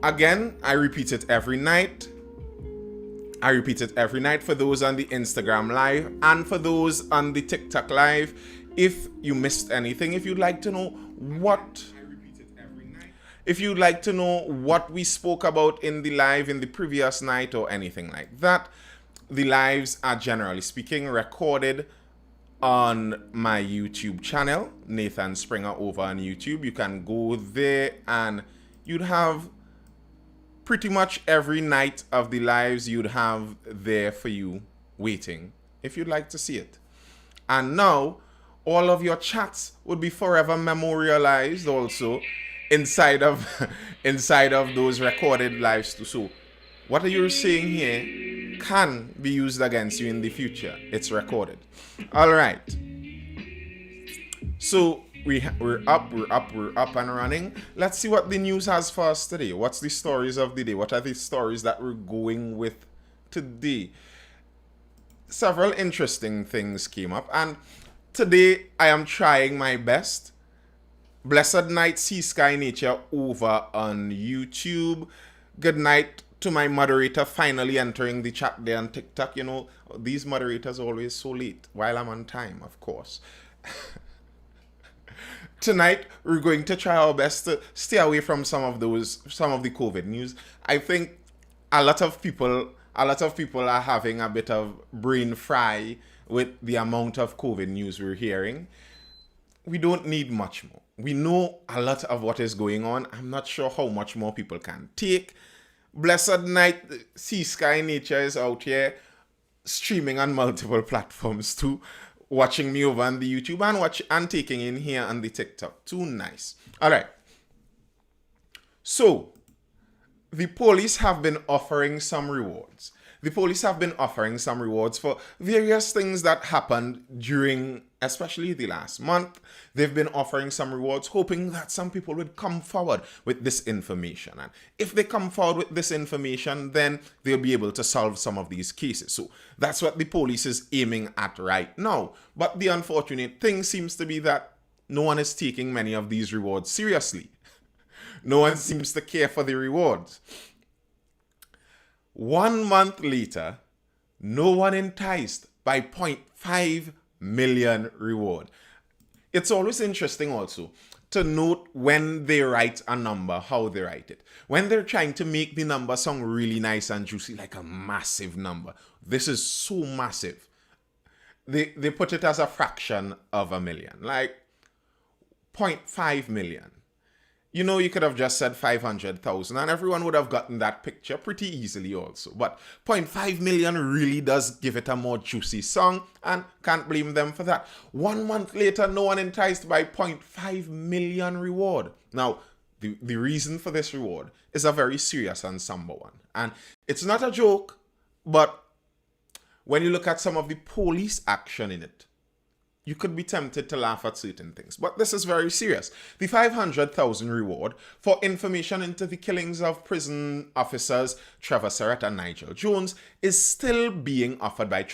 Again, I repeat it every night. I repeat it every night for those on the Instagram live and for those on the TikTok live. If you missed anything, if you'd like to know what we spoke about in the live in the previous night or anything like that, the lives are generally speaking recorded on my YouTube channel, Nathan Springer over on YouTube. You can go there and you'd have pretty much every night of the lives you'd have there for you waiting if you'd like to see it. And now all of your chats would be forever memorialized also inside of those recorded lives too. So what are you saying here can be used against you in the future. It's recorded. All right. So we're up and running. Let's see what the news has for us today. What's the stories of the day? What are the stories that we're going with today? Several interesting things came up, and today I am trying my best. Blessed night, Sea Sky Nature over on YouTube. Good night to my moderator finally entering the chat there on TikTok. You know, these moderators are always so late while I'm on time, of course. Tonight, we're going to try our best to stay away from some of the COVID news. I think a lot of people are having a bit of brain fry with the amount of COVID news we're hearing. We don't need much more. We know a lot of what is going on. I'm not sure how much more people can take. Blessed night, Sea Sky Nature is out here streaming on multiple platforms too. Watching me over on the YouTube and taking in here on the TikTok. Too nice. All right. So, the police have been offering some rewards. The police have been offering some rewards for various things that happened during, especially the last month. They've been offering some rewards, hoping that some people would come forward with this information. And if they come forward with this information, then they'll be able to solve some of these cases. So that's what the police is aiming at right now. But the unfortunate thing seems to be that no one is taking many of these rewards seriously. No one seems to care for the rewards. 1 month later, no one enticed by 0.5 million reward. It's always interesting also to note when they write a number, how they write it. When they're trying to make the number sound really nice and juicy, like a massive number. This is so massive. They put it as a fraction of a million, like 0.5 million. You know, you could have just said 500,000 and everyone would have gotten that picture pretty easily also. But 0.5 million really does give it a more juicy song, and can't blame them for that. 1 month later, no one enticed by 0.5 million reward. Now, the reason for this reward is a very serious and somber one. And it's not a joke, but when you look at some of the police action in it, you could be tempted to laugh at certain things. But this is very serious. The 500,000 reward for information into the killings of prison officers Trevor Surratt and Nigel Jones is still being offered by the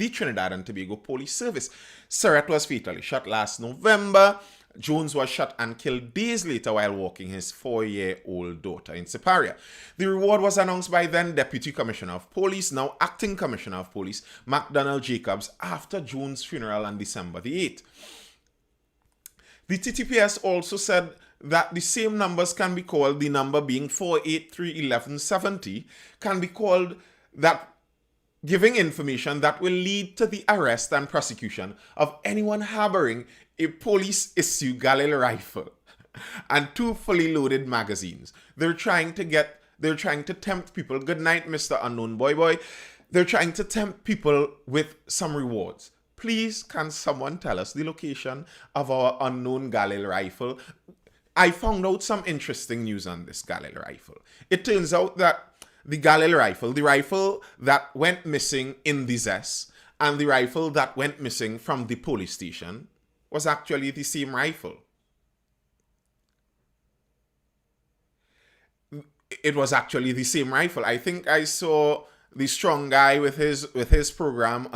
Trinidad and Tobago Police Service. Surratt was fatally shot last November. Jones was shot and killed days later while walking his 4-year-old daughter in Siparia. The reward was announced by then Deputy Commissioner of Police, now Acting Commissioner of Police, MacDonald Jacobs, after Jones' funeral on December the 8th. The TTPS also said that the same numbers can be called, the number being 4831170, can be called that giving information that will lead to the arrest and prosecution of anyone harboring a police-issue Galil rifle and 2 fully loaded magazines. They're trying to tempt people. Good night, Mr. Unknown Boy. They're trying to tempt people with some rewards. Please, can someone tell us the location of our unknown Galil rifle? I found out some interesting news on this Galil rifle. It turns out that the Galil rifle, the rifle that went missing in the Zest, and the rifle that went missing from the police station was actually the same rifle. It was actually the same rifle. I think I saw the strong guy with his program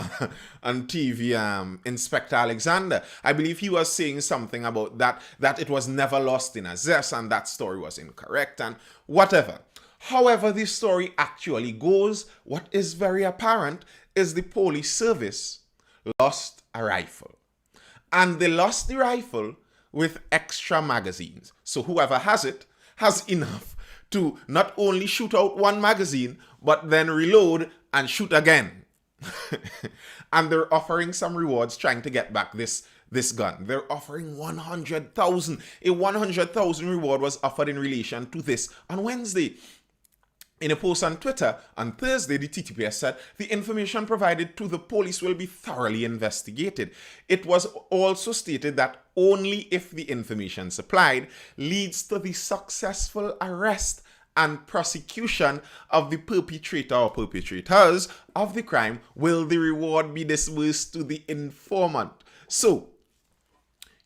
on TV, Inspector Alexander. I believe he was saying something about that it was never lost in a zest and that story was incorrect and whatever. However, the story actually goes, what is very apparent is the police service lost a rifle. And they lost the rifle with extra magazines. So whoever has it has enough to not only shoot out one magazine, but then reload and shoot again. And they're offering some rewards trying to get back this gun. They're offering 100,000. A 100,000 reward was offered in relation to this on Wednesday. In a post on Twitter on Thursday, the TTPS said the information provided to the police will be thoroughly investigated. It was also stated that only if the information supplied leads to the successful arrest and prosecution of the perpetrator or perpetrators of the crime will the reward be disbursed to the informant. So,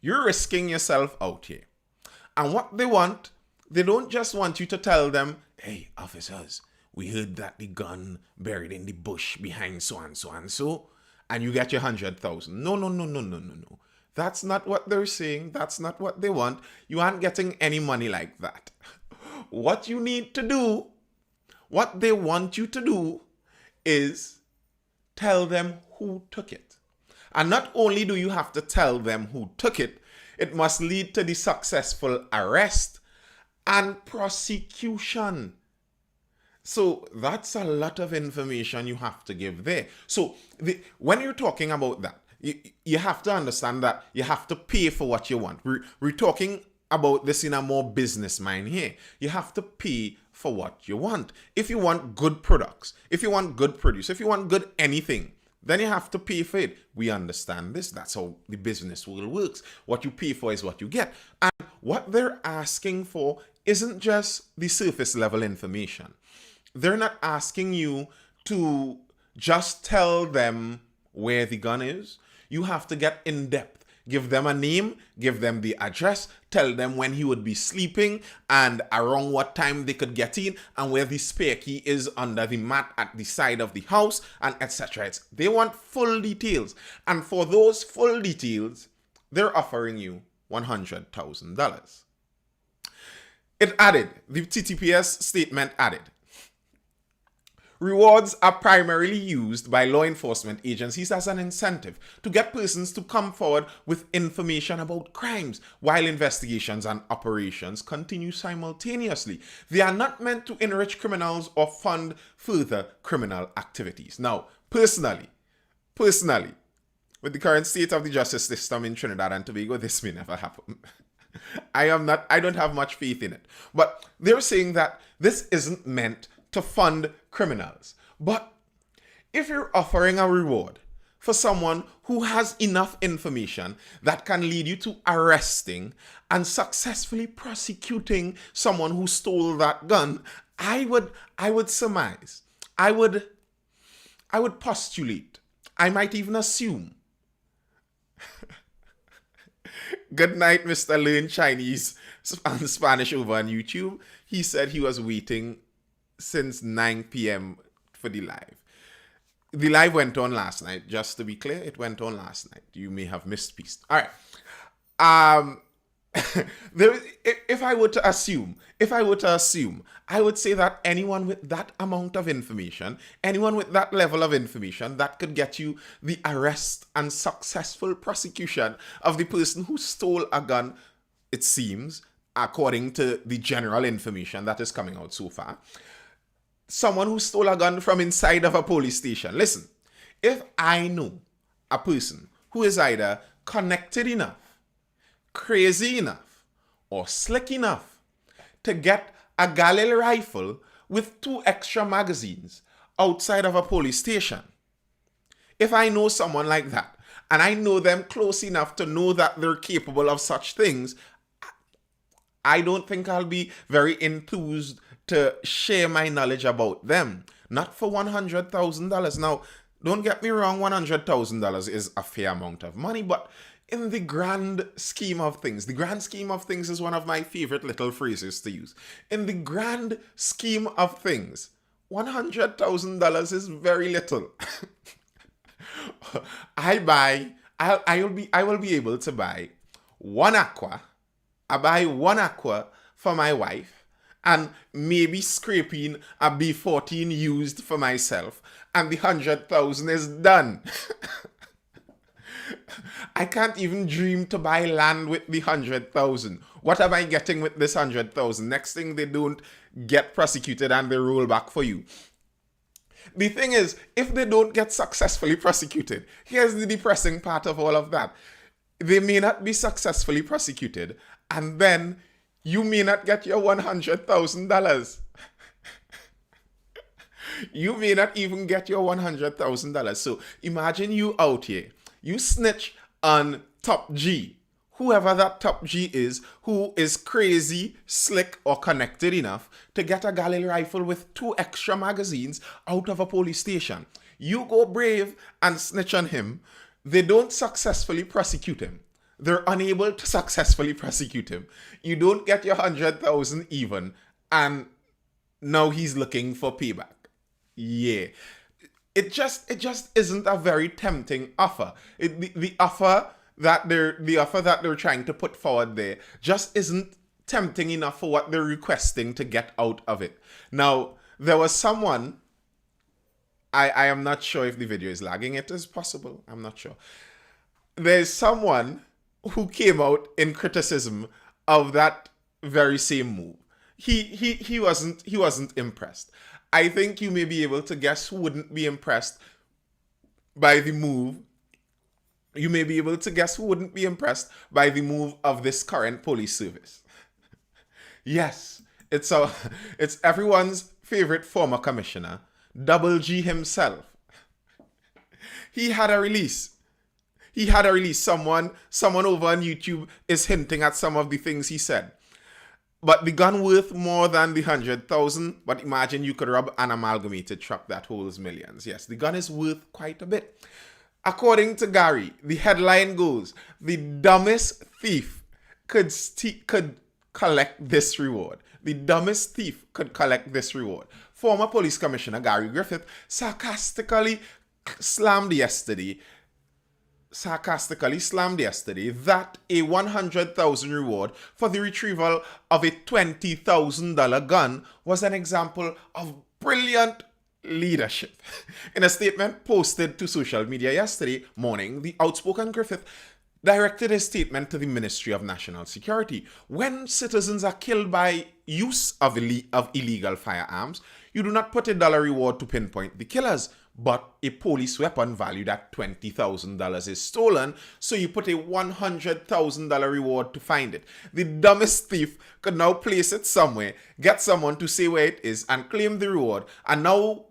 you're risking yourself out here. And what they want, they don't just want you to tell them, hey, officers, we heard that the gun buried in the bush behind so and so and so, and you get your 100,000. No. That's not what they're saying. That's not what they want. You aren't getting any money like that. What you need to do, what they want you to do, is tell them who took it. And not only do you have to tell them who took it, it must lead to the successful arrest and prosecution. So that's a lot of information you have to give there. So when you're talking about that, you have to understand that you have to pay for what you want. We're talking about this in a more business mind here. You have to pay for what you want. If you want good products, if you want good produce, if you want good anything, then you have to pay for it. We understand this. That's how the business world works. What you pay for is what you get. And what they're asking for isn't just the surface level information. They're not asking you to just tell them where the gun is. You have to get in depth. Give them a name, give them the address, tell them when he would be sleeping and around what time they could get in and where the spare key is under the mat at the side of the house and etc. They want full details. And for those full details, they're offering you $100,000. It added, the TTPS statement added, rewards are primarily used by law enforcement agencies as an incentive to get persons to come forward with information about crimes while investigations and operations continue simultaneously. They are not meant to enrich criminals or fund further criminal activities. Now, personally, with the current state of the justice system in Trinidad and Tobago, this may never happen. I don't have much faith in it. But they're saying that this isn't meant to fund criminals. But if you're offering a reward for someone who has enough information that can lead you to arresting and successfully prosecuting someone who stole that gun, I would surmise, I would postulate, I might even assume. Good night, Mr. Learn Chinese and Spanish over on YouTube. He said he was waiting since 9 p.m. for the live. The live went on last night. Just to be clear, it went on last night. You may have missed piece. All right. If I were to assume, I would say that anyone with that amount of information, anyone with that level of information, that could get you the arrest and successful prosecution of the person who stole a gun, it seems, according to the general information that is coming out so far. Someone who stole a gun from inside of a police station. Listen, if I know a person who is either connected enough, crazy enough, or slick enough to get a Galil rifle with 2 extra magazines outside of a police station, if I know someone like that, and I know them close enough to know that they're capable of such things, I don't think I'll be very enthused to share my knowledge about them. Not for $100,000. Now, don't get me wrong, $100,000 is a fair amount of money, but in the grand scheme of things, the grand scheme of things is one of my favorite little phrases to use. In the grand scheme of things, $100,000 is very little. I will be able to buy one aqua. I buy one aqua for my wife and maybe scraping a B14 used for myself, and the 100,000 is done. I can't even dream to buy land with the 100,000. What am I getting with this 100,000? Next thing, they don't get prosecuted and they roll back for you. The thing is, if they don't get successfully prosecuted, here's the depressing part of all of that. They may not be successfully prosecuted, and then you may not get your $100,000. You may not even get your $100,000. So imagine you out here, you snitch on Top G, whoever that Top G is, who is crazy, slick, or connected enough to get a Galil rifle with 2 extra magazines out of a police station. You go brave and snitch on him. They don't successfully prosecute him. They're unable to successfully prosecute him. You don't get your 100,000 even, and now he's looking for payback. Yeah. It just isn't a very tempting offer. The offer that they're trying to put forward there just isn't tempting enough for what they're requesting to get out of it. Now, there was someone, I am not sure if the video is lagging. It is possible. I'm not sure. There's someone who came out in criticism of that very same move. He wasn't impressed. I think you may be able to guess who wouldn't be impressed by the move. You may be able to guess who wouldn't be impressed by the move of this current police service. Yes, it's everyone's favorite former commissioner, Double G himself. He had a release. Someone over on YouTube is hinting at some of the things he said. But the gun worth more than the 100,000. But imagine you could rob an amalgamated truck that holds millions. Yes, the gun is worth quite a bit. According to Gary, the headline goes, the dumbest thief could collect this reward. The dumbest thief could collect this reward. Former Police Commissioner Gary Griffith sarcastically slammed yesterday that a 100,000 reward for the retrieval of a $20,000 gun was an example of brilliant leadership. In a statement posted to social media yesterday morning, the outspoken Griffith directed his statement to the Ministry of National Security. When citizens are killed by use of illegal firearms, you do not put a dollar reward to pinpoint the killers, but a police weapon valued at $20,000 is stolen, so you put a $100,000 reward to find it. The dumbest thief could now place it somewhere, get someone to say where it is, and claim the reward, and now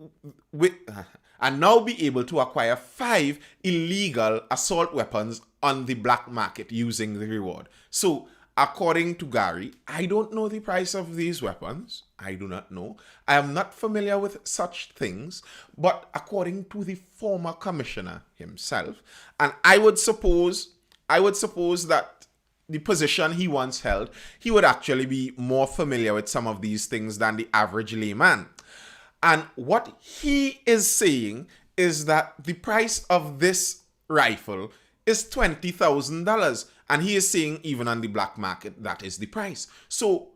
be able to acquire 5 illegal assault weapons on the black market using the reward. So, according to Gary, I don't know the price of these weapons. I do not know. I am not familiar with such things. But according to the former commissioner himself, and I would suppose that the position he once held, he would actually be more familiar with some of these things than the average layman. And what he is saying is that the price of this rifle is $20,000. And he is saying even on the black market, that is the price. So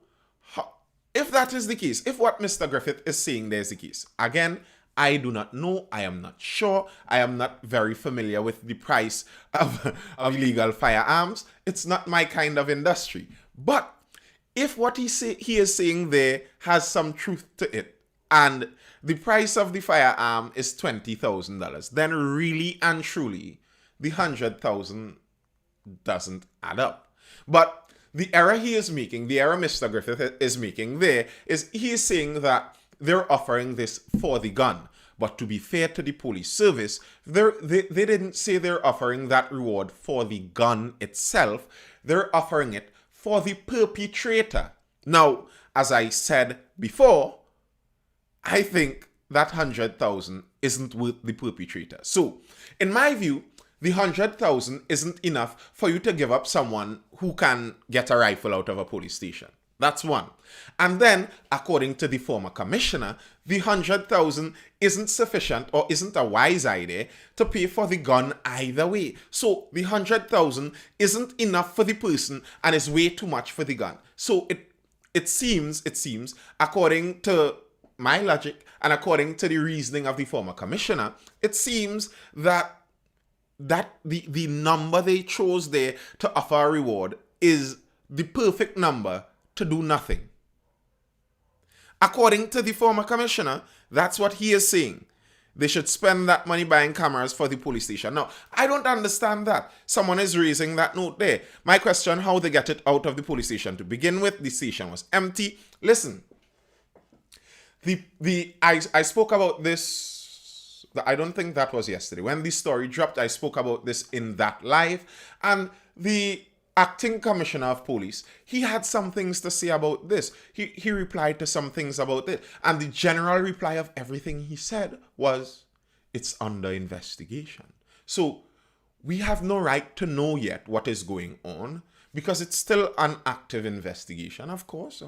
if that is the case, if what Mr. Griffith is saying there is the case, again, I do not know. I am not sure. I am not very familiar with the price of illegal firearms. It's not my kind of industry. But if what he is saying there has some truth to it, and the price of the firearm is $20,000, then really and truly, the 100,000 doesn't add up. But the error he is making, the error Mr. Griffith is making there, is he is saying that they're offering this for the gun. But to be fair to the police service, they didn't say they're offering that reward for the gun itself. They're offering it for the perpetrator. Now, as I said before, I think that 100,000 isn't worth the perpetrator. So, in my view, the 100,000 isn't enough for you to give up someone who can get a rifle out of a police station. That's one. And then, according to the former commissioner, the 100,000 isn't sufficient or isn't a wise idea to pay for the gun either way. So the 100,000 isn't enough for the person and is way too much for the gun. So it seems, according to my logic and according to the reasoning of the former commissioner, it seems that the number they chose there to offer a reward is the perfect number to do nothing. According to the former commissioner, that's what he is saying. They should spend that money buying cameras for the police station. Now, I don't understand that. Someone is raising that note there. My question, how they get it out of the police station to begin with? The station was empty. Listen, I spoke about this, I don't think that was yesterday. When the story dropped, I spoke about this in that live. And the acting commissioner of police, he had some things to say about this. He replied to some things about it. And the general reply of everything he said was, it's under investigation. So we have no right to know yet what is going on because it's still an active investigation, of course.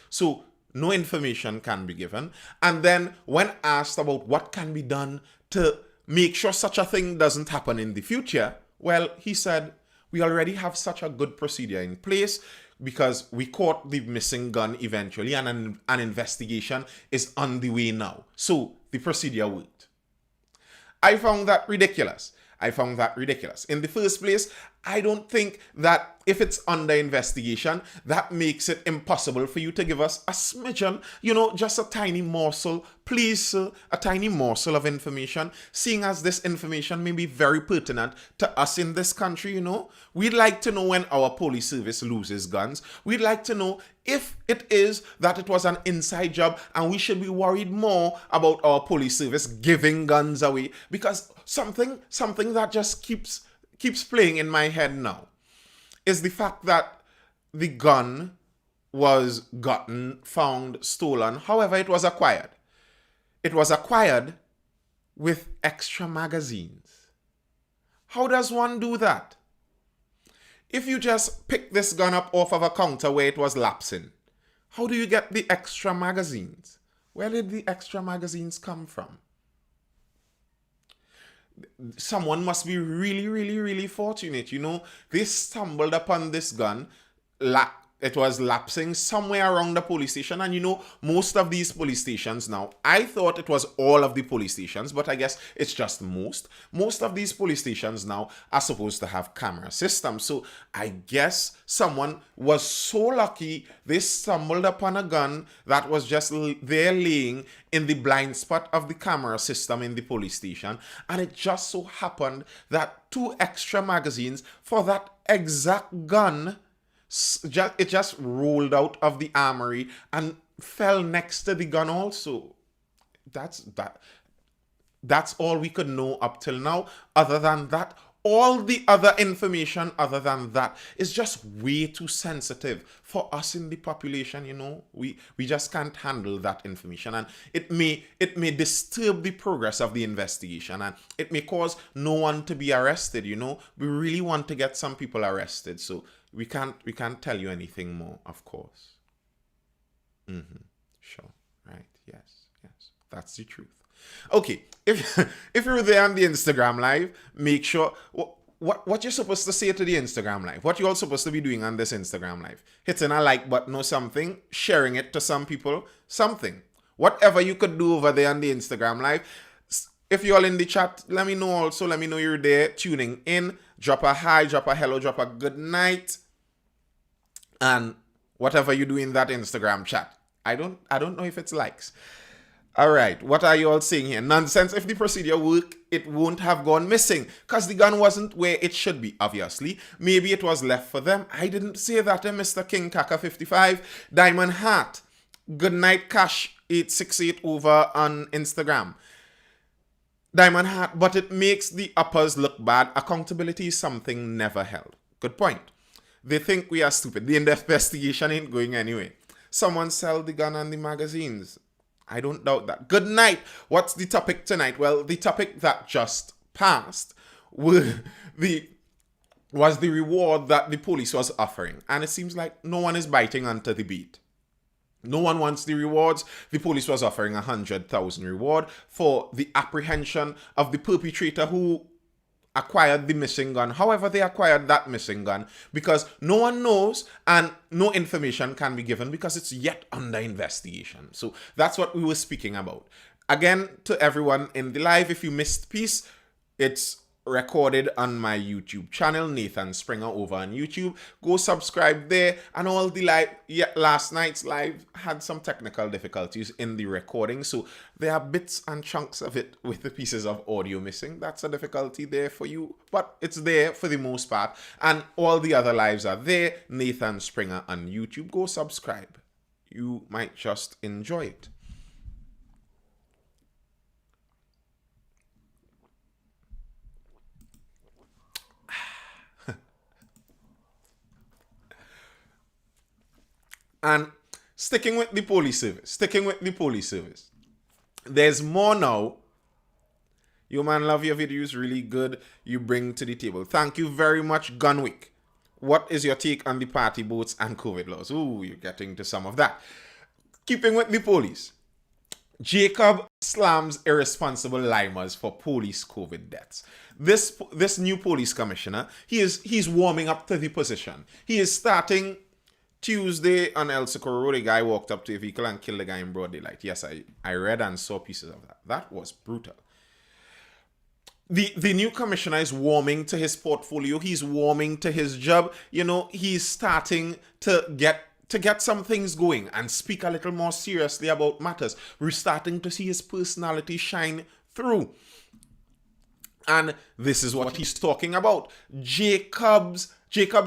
So no information can be given. And then when asked about what can be done to make sure such a thing doesn't happen in the future, well, he said, we already have such a good procedure in place because we caught the missing gun eventually and an investigation is on the way now. So the procedure worked. I found that ridiculous. In the first place, I don't think that if it's under investigation, that makes it impossible for you to give us a smidgen, just a tiny morsel, please, sir, a tiny morsel of information, seeing as this information may be very pertinent to us in this country, We'd like to know when our police service loses guns. We'd like to know if it is that it was an inside job and we should be worried more about our police service giving guns away because something that just keeps playing in my head now is the fact that the gun was gotten, found, stolen, however it was acquired. It was acquired with extra magazines. How does one do that? If you just pick this gun up off of a counter where it was lapsing, how do you get the extra magazines? Where did the extra magazines come from? Someone must be really, really, really fortunate. They stumbled upon this gun. It was lapsing somewhere around the police station. And most of these police stations now, I thought it was all of the police stations, but I guess it's just most. Most of these police stations now are supposed to have camera systems. So I guess someone was so lucky they stumbled upon a gun that was just there laying in the blind spot of the camera system in the police station. And it just so happened that 2 extra magazines for that exact gun, it just rolled out of the armory and fell next to the gun also. That's all we could know up till now. Other than that, all the other information other than that is just way too sensitive for us in the population. We just can't handle that information, and it may disturb the progress of the investigation, and it may cause no one to be arrested. We really want to get some people arrested, so we can't tell you anything more, of course. Sure. Right. Yes. That's the truth. Okay, if you're there on the Instagram live, make sure what you're supposed to say to the Instagram live, what you're all supposed to be doing on this Instagram live, hitting a like button or something, sharing it to some people, something, whatever you could do over there on the Instagram live. If you're all in the chat, let me know also. Let me know you're there tuning in. Drop a hi, drop a hello, drop a good night, and whatever you do in that Instagram chat. I don't know if it's likes. All right, what are you all saying here? Nonsense. If the procedure worked, it won't have gone missing because the gun wasn't where it should be, obviously. Maybe it was left for them. I didn't say that, Mr. King Kaka 55. Diamond Hat. Good night, Cash 868 over on Instagram. Diamond Hat, but it makes the uppers look bad. Accountability is something never held. Good point. They think we are stupid. The investigation ain't going anyway. Someone sell the gun and the magazines. I don't doubt that. Good night. What's the topic tonight? Well, the topic that just passed were the was the reward that the police was offering. And it seems like no one is biting onto the beat. No one wants the rewards. The police was offering 100,000 reward for the apprehension of the perpetrator who acquired the missing gun. However, they acquired that missing gun, because no one knows and no information can be given because it's yet under investigation. So that's what we were speaking about. Again, to everyone in the live, if you missed piece, it's recorded on my YouTube channel, Nathan Springer, over on YouTube. Go subscribe there. And all the live, last night's live had some technical difficulties in the recording, so there are bits and chunks of it with the pieces of audio missing. That's a difficulty there for you, but it's there for the most part. And all the other lives are there, Nathan Springer on YouTube. Go subscribe. You might just enjoy it. And sticking with the police service, there's more now. You man, love your videos, really good, you bring to the table. Thank you very much, Gunwick. What is your take on the party boats and COVID laws? Ooh, you're getting to some of that. Keeping with the police, Jacob slams irresponsible limers for police COVID deaths. This new police commissioner, he's warming up to the position. He is starting Tuesday on El Socorro. The guy walked up to a vehicle and killed the guy in broad daylight. Yes, I read and saw pieces of that. That was brutal. The new commissioner is warming to his portfolio. He's warming to his job. You know, he's starting to get some things going and speak a little more seriously about matters. We're starting to see his personality shine through. And this is what he's talking about. Jacob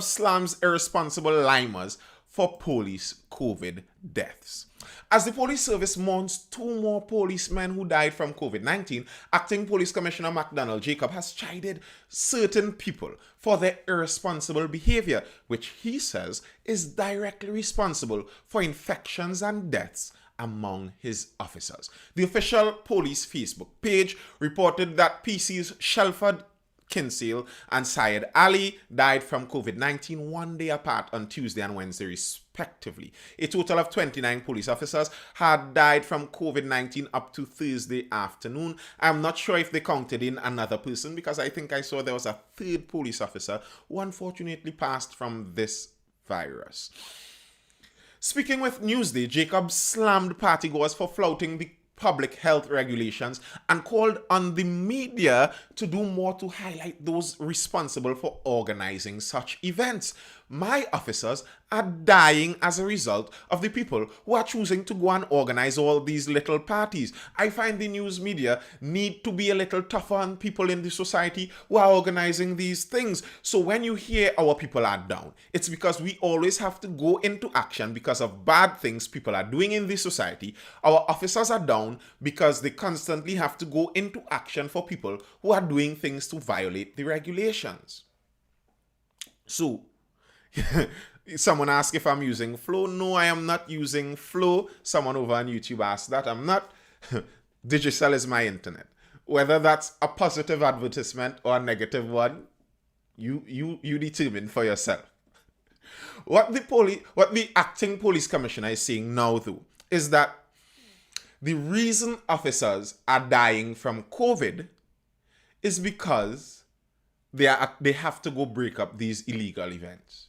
slams irresponsible limers for police COVID deaths. As the police service mourns 2 more policemen who died from COVID-19, Acting Police Commissioner McDonald Jacob has chided certain people for their irresponsible behavior, which he says is directly responsible for infections and deaths among his officers. The official police Facebook page reported that PCs Shelford Kinsale and Syed Ali died from COVID-19 1 day apart on Tuesday and Wednesday respectively. A total of 29 police officers had died from COVID-19 up to Thursday afternoon. I'm not sure if they counted in another person, because I think I saw there was a 3rd police officer who unfortunately passed from this virus. Speaking with Newsday, Jacob slammed partygoers for flouting the public health regulations and called on the media to do more to highlight those responsible for organizing such events. My officers are dying as a result of the people who are choosing to go and organize all these little parties. I find the news media need to be a little tougher on people in the society who are organizing these things. So when you hear our people are down, it's because we always have to go into action because of bad things people are doing in the society. Our officers are down because they constantly have to go into action for people who are doing things to violate the regulations. So, someone asked if I'm using Flow. No, I am not using Flow. Someone over on YouTube asked that. I'm not. Digicel is my internet. Whether that's a positive advertisement or a negative one, you determine for yourself. What the acting police commissioner is saying now, though, is that the reason officers are dying from COVID is because they have to go break up these illegal events.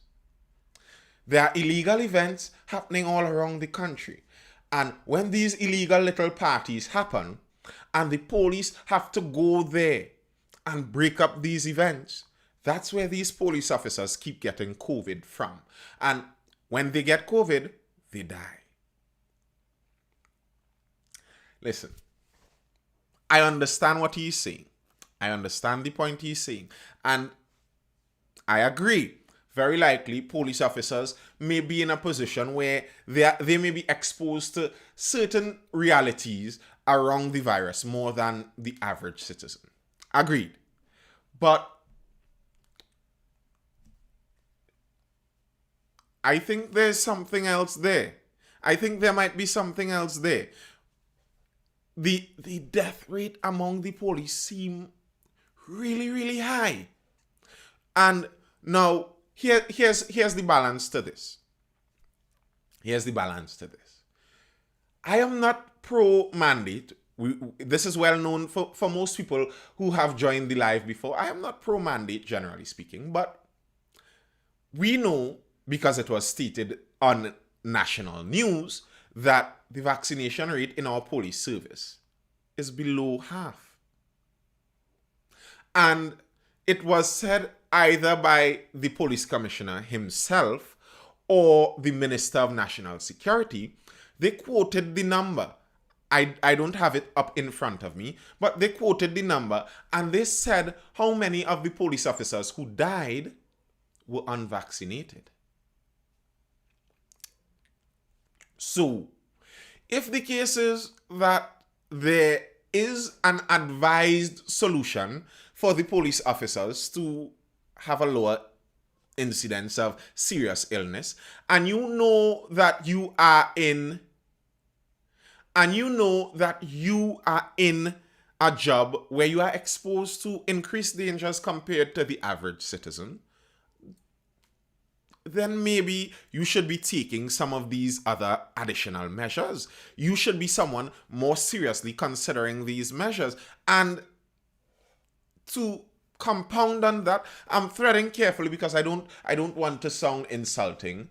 There are illegal events happening all around the country. And when these illegal little parties happen and the police have to go there and break up these events, that's where these police officers keep getting COVID from. And when they get COVID, they die. Listen, I understand what he's saying. I understand the point he's saying. And I agree. Very likely, police officers may be in a position where they may be exposed to certain realities around the virus more than the average citizen. Agreed. But I think there's something else there. I think there might be something else there. The death rate among the police seem really, really high. And Now, here's the balance to this. Here's the balance to this. I am not pro-mandate. This is well known for most people who have joined the live before. I am not pro-mandate, generally speaking, but we know, because it was stated on national news, that the vaccination rate in our police service is below half. And it was said either by the police commissioner himself or the Minister of National Security. They quoted the number. I don't have it up in front of me, but they quoted the number and they said how many of the police officers who died were unvaccinated. So, if the case is that there is an advised solution for the police officers to have a lower incidence of serious illness, and you know that you are in a job where you are exposed to increased dangers compared to the average citizen, then maybe you should be taking some of these other additional measures. You should be someone more seriously considering these measures. And to compound on that, I'm threading carefully because I don't want to sound insulting.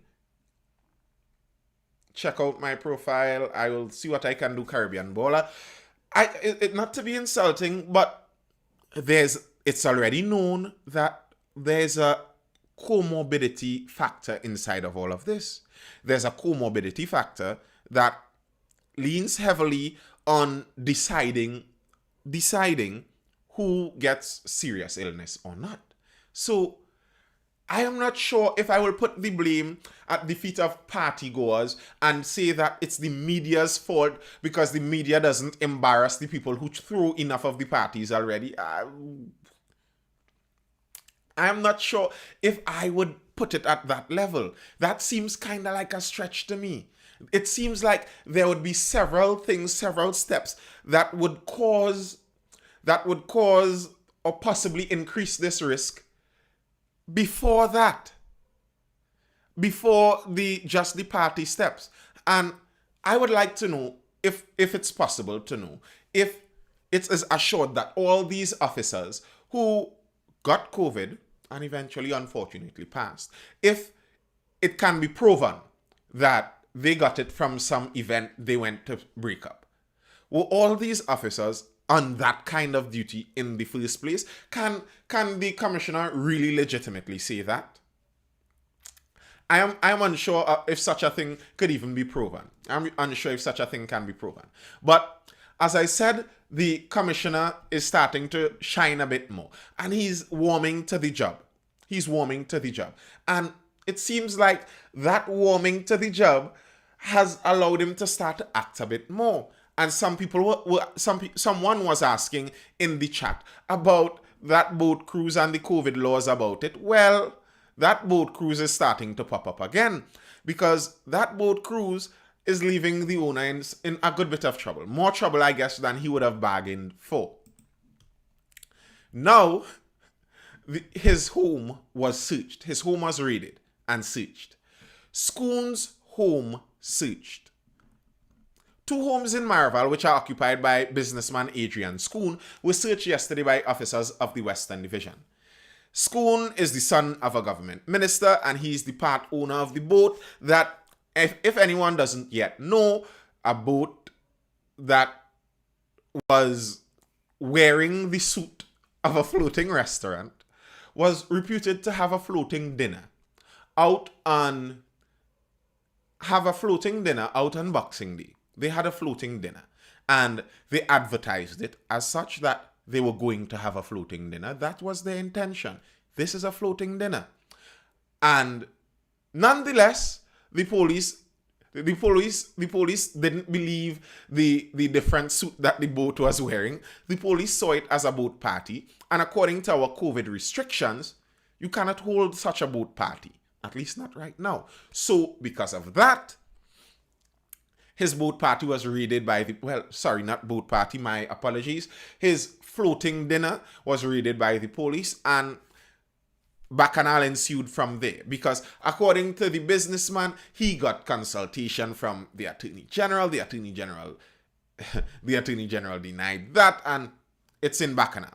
Check out my profile. I will see what I can do, Caribbean Baller. Not to be insulting, but it's already known that there's a comorbidity factor inside of all of this. There's a comorbidity factor that leans heavily on deciding who gets serious illness or not. So I am not sure if I will put the blame at the feet of party goers and say that it's the media's fault because the media doesn't embarrass the people who threw enough of the parties already. I am not sure if I would put it at that level. That seems kind of like a stretch to me. It seems like there would be several things, several steps that would cause or possibly increase this risk before that. Before the party steps. And I would like to know, if it's possible to know, if it is assured that all these officers who got COVID and eventually, unfortunately, passed, if it can be proven that they got it from some event they went to break up, were all these officers on that kind of duty in the first place? Can the commissioner really legitimately say that? I am unsure if such a thing could even be proven. I'm unsure if such a thing can be proven. But as I said, the commissioner is starting to shine a bit more. And he's warming to the job. And it seems like that warming to the job has allowed him to start to act a bit more. And someone was asking in the chat about that boat cruise and the COVID laws about it. Well, that boat cruise is starting to pop up again because that boat cruise is leaving the owner in a good bit of trouble. More trouble, I guess, than he would have bargained for. Now, his home was searched. His home was raided and searched. Schoon's home searched. 2 homes in Maraval, which are occupied by businessman Adrian Schoon, were searched yesterday by officers of the Western Division. Schoon is the son of a government minister, and he's the part owner of the boat that, if anyone doesn't yet know, a boat that was wearing the suit of a floating restaurant, was reputed to have a floating dinner out on Boxing Day. They had a floating dinner and they advertised it as such that they were going to have a floating dinner. That was their intention. This is a floating dinner. And nonetheless, the police didn't believe the different suit that the boat was wearing. The police saw it as a boat party. And according to our COVID restrictions, you cannot hold such a boat party. At least not right now. So because of that, his boat party was raided by his floating dinner was raided by the police, and bacchanal ensued from there, because according to the businessman, he got consultation from the Attorney General. The Attorney General denied that, and it's in bacchanal.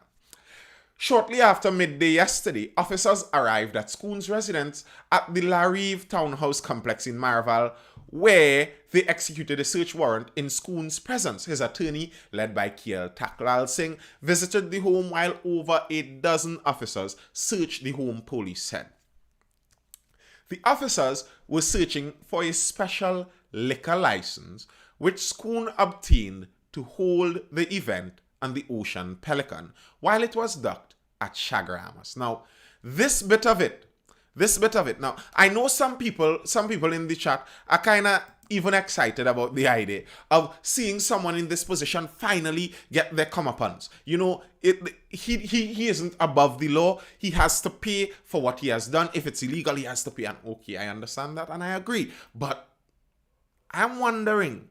Shortly after midday yesterday, officers arrived at Scoon's residence at the Larive Townhouse complex in Maraval, where they executed a search warrant in Scoon's presence. His attorney, led by Kiel Taklal Singh, visited the home while over a dozen officers searched the home, police said. The officers were searching for a special liquor license which Scoon obtained to hold the event on the Ocean Pelican while it was docked at Chaguaramas. Now, this bit of it. Now, I know some people in the chat are kind of even excited about the idea of seeing someone in this position finally get their comeuppance. You know, he isn't above the law. He has to pay for what he has done. If it's illegal, he has to pay. And okay, I understand that and I agree. But I am wondering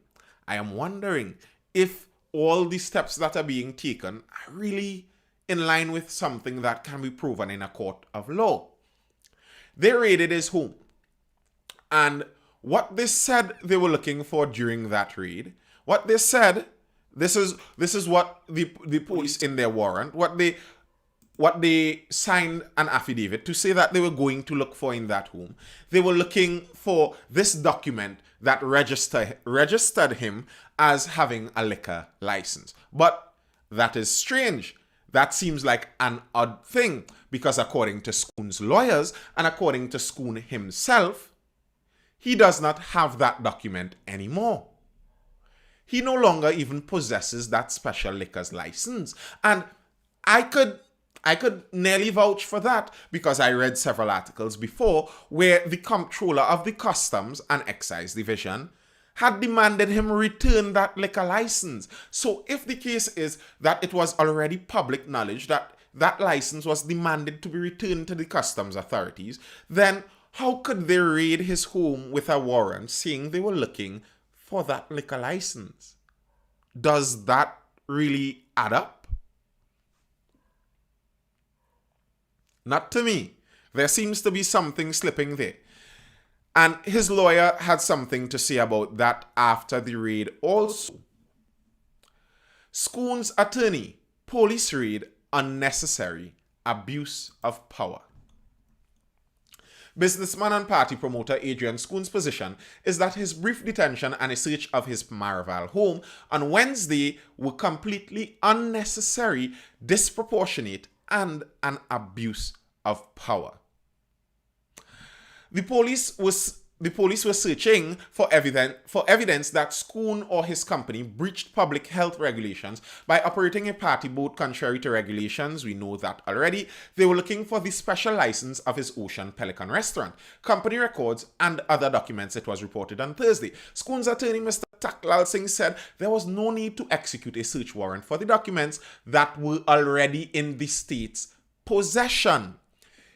if all the steps that are being taken are really in line with something that can be proven in a court of law. They raided his home, and what they said they were looking for during that raid, what they said, this is what the police in their warrant, what they signed an affidavit to say that they were going to look for in that home. They were looking for this document that registered him as having a liquor license. But that is strange. That seems like an odd thing, because according to Scoon's lawyers and according to Scoon himself, he does not have that document anymore. He no longer even possesses that special liquor's license. And I could nearly vouch for that, because I read several articles before where the comptroller of the Customs and Excise Division had demanded him return that liquor license. So if the case is that it was already public knowledge that that license was demanded to be returned to the customs authorities, then how could they raid his home with a warrant saying they were looking for that liquor license? Does that really add up? Not to me. There seems to be something slipping there. And his lawyer had something to say about that after the raid also. Scoon's attorney, police raid unnecessary, abuse of power. Businessman and party promoter Adrian Scoon's position is that his brief detention and a search of his Maraval home on Wednesday were completely unnecessary, disproportionate, and an abuse of power. The police were searching for evidence that Scoon or his company breached public health regulations by operating a party boat contrary to regulations. We know that already. They were looking for the special license of his Ocean Pelican restaurant, company records, and other documents, it was reported on Thursday. Scoon's attorney, Mr. Taklal Singh, said there was no need to execute a search warrant for the documents that were already in the state's possession.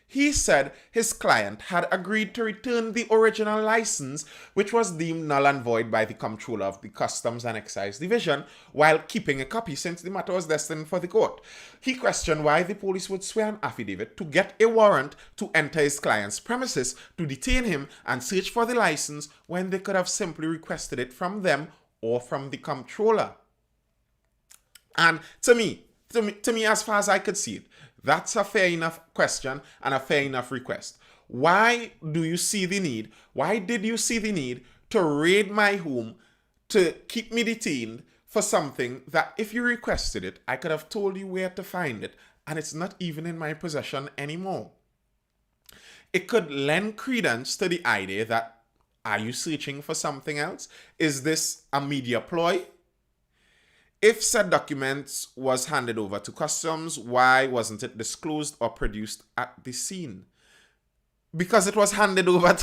He said his client had agreed to return the original license, which was deemed null and void by the comptroller of the Customs and Excise Division, while keeping a copy since the matter was destined for the court. He questioned why the police would swear an affidavit to get a warrant to enter his client's premises to detain him and search for the license when they could have simply requested it from them or from the comptroller. And to me, as far as I could see it, that's a fair enough question and a fair enough request. Why did you see the need to raid my home, to keep me detained for something that if you requested it, I could have told you where to find it, and it's not even in my possession anymore? It could lend credence to the idea that, are you searching for something else? Is this a media ploy? If said documents was handed over to customs, why wasn't it disclosed or produced at the scene? Because it was handed over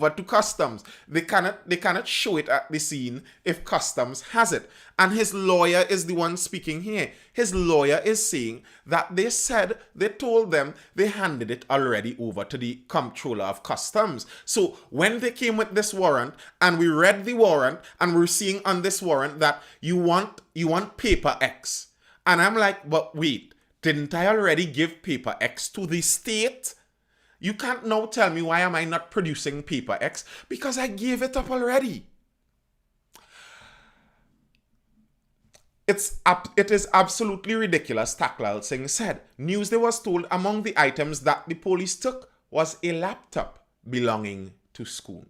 to customs. They cannot show it at the scene if customs has it. And his lawyer is the one speaking here. His lawyer is saying that they told them they handed it already over to the comptroller of customs. So when they came with this warrant and we read the warrant and we're seeing on this warrant that you want paper X. And I'm like, but wait, Didn't I already give paper X to the state? You can't now tell me why am I not producing paper X, because I gave it up already. It is absolutely ridiculous, Taklal Singh said. Newsday was told among the items that the police took was a laptop belonging to Schoon.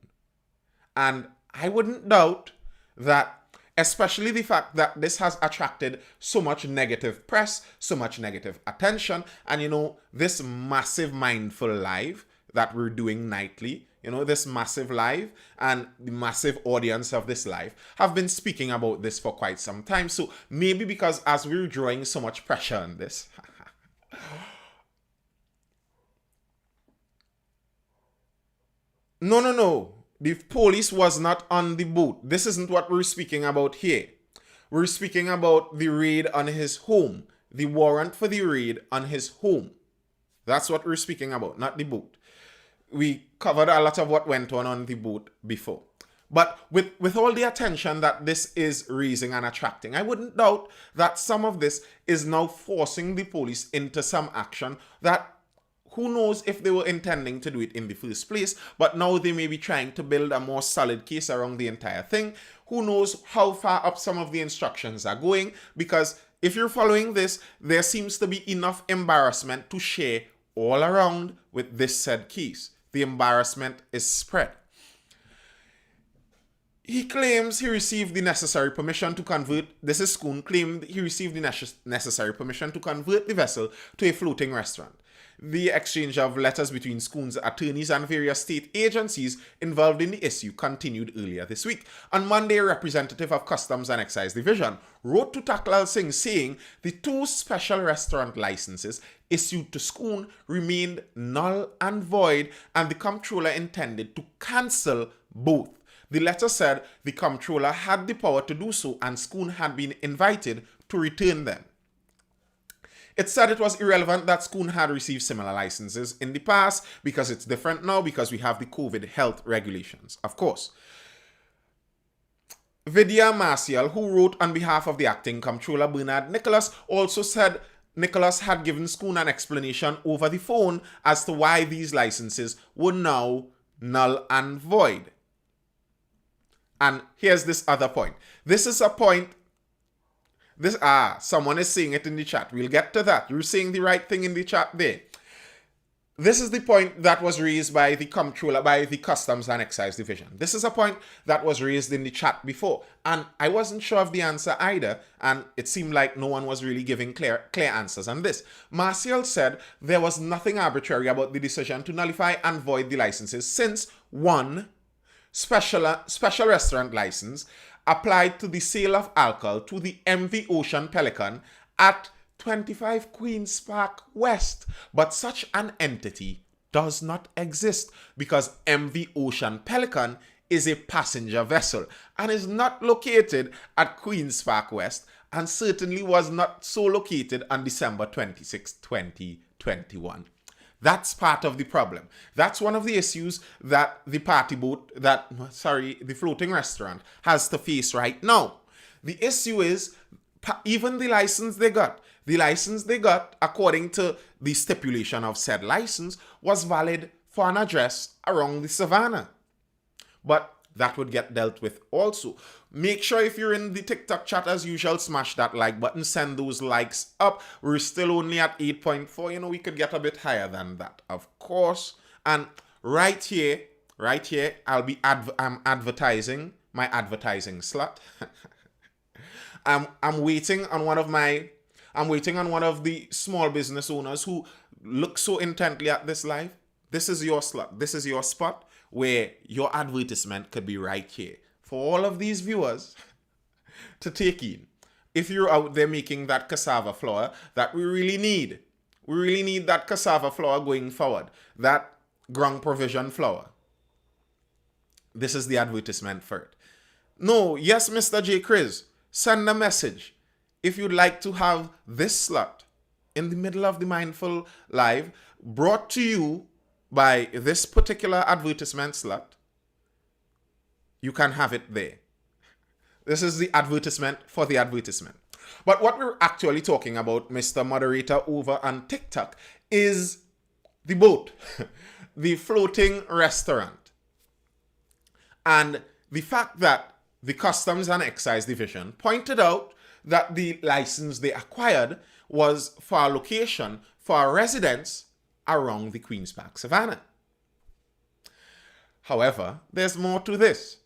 And I wouldn't doubt that, especially the fact that this has attracted so much negative press, so much negative attention, and this massive mindful live that we're doing nightly, this massive live and the massive audience of this live have been speaking about this for quite some time. So maybe because as we're drawing so much pressure on this, no. The police was not on the boat. This isn't what we're speaking about here. We're speaking about the raid on his home, the warrant for the raid on his home. That's what we're speaking about, not the boat. We covered a lot of what went on the boat before. But with all the attention that this is raising and attracting, I wouldn't doubt that some of this is now forcing the police into some action that who knows if they were intending to do it in the first place, but now they may be trying to build a more solid case around the entire thing. Who knows how far up some of the instructions are going, because if you're following this, there seems to be enough embarrassment to share all around with this said case. The embarrassment is spread. He claims he received the necessary permission to convert, this is Schoon claimed he received the necessary permission to convert the vessel to a floating restaurant. The exchange of letters between Schoon's attorneys and various state agencies involved in the issue continued earlier this week. On Monday, a representative of Customs and Excise Division wrote to Taklal Singh saying the two special restaurant licenses issued to Schoon remained null and void, and the comptroller intended to cancel both. The letter said the comptroller had the power to do so and Schoon had been invited to return them. It said it was irrelevant that Schoon had received similar licenses in the past because it's different now because we have the COVID health regulations, of course. Vidya Marcial, who wrote on behalf of the acting comptroller Bernard Nicholas, also said Nicholas had given Schoon an explanation over the phone as to why these licenses were now null and void. And here's this other point. This is a point. Someone is saying it in the chat. We'll get to that. You're saying the right thing in the chat there. This is the point that was raised by the comptroller, by the Customs and Excise Division. This is a point that was raised in the chat before. And I wasn't sure of the answer either. And it seemed like no one was really giving clear answers on this. Marcial said there was nothing arbitrary about the decision to nullify and void the licenses since, one, special restaurant license applied to the sale of alcohol to the MV Ocean Pelican at 25 Queen's Park West. But such an entity does not exist because MV Ocean Pelican is a passenger vessel and is not located at Queen's Park West and certainly was not so located on December 26, 2021. That's part of the problem. That's one of the issues that the the floating restaurant has to face right now. The issue is even the license they got, according to the stipulation of said license, was valid for an address around the savannah. But that would get dealt with also. Make sure if you're in the TikTok chat as usual, smash that like button, send those likes up. We're still only at 8.4. We could get a bit higher than that, of course. And right here, I'm advertising my advertising slot. I'm waiting on one of the small business owners who look so intently at this live. This is your slot. This is your spot where your advertisement could be right here for all of these viewers to take in. If you're out there making that cassava flour that we really need that cassava flour going forward, that ground provision flour. This is the advertisement for it. No, yes, Mr. J. Chris, send a message if you'd like to have this slot in the middle of the Mindful Live brought to you by this particular advertisement slot. You can have it there. This is the advertisement for the advertisement. But what we're actually talking about, Mr. Moderator over on TikTok, is the boat, the floating restaurant. And the fact that the Customs and Excise Division pointed out that the license they acquired was for a location for a residence around the Queen's Park Savannah. However, there's more to this.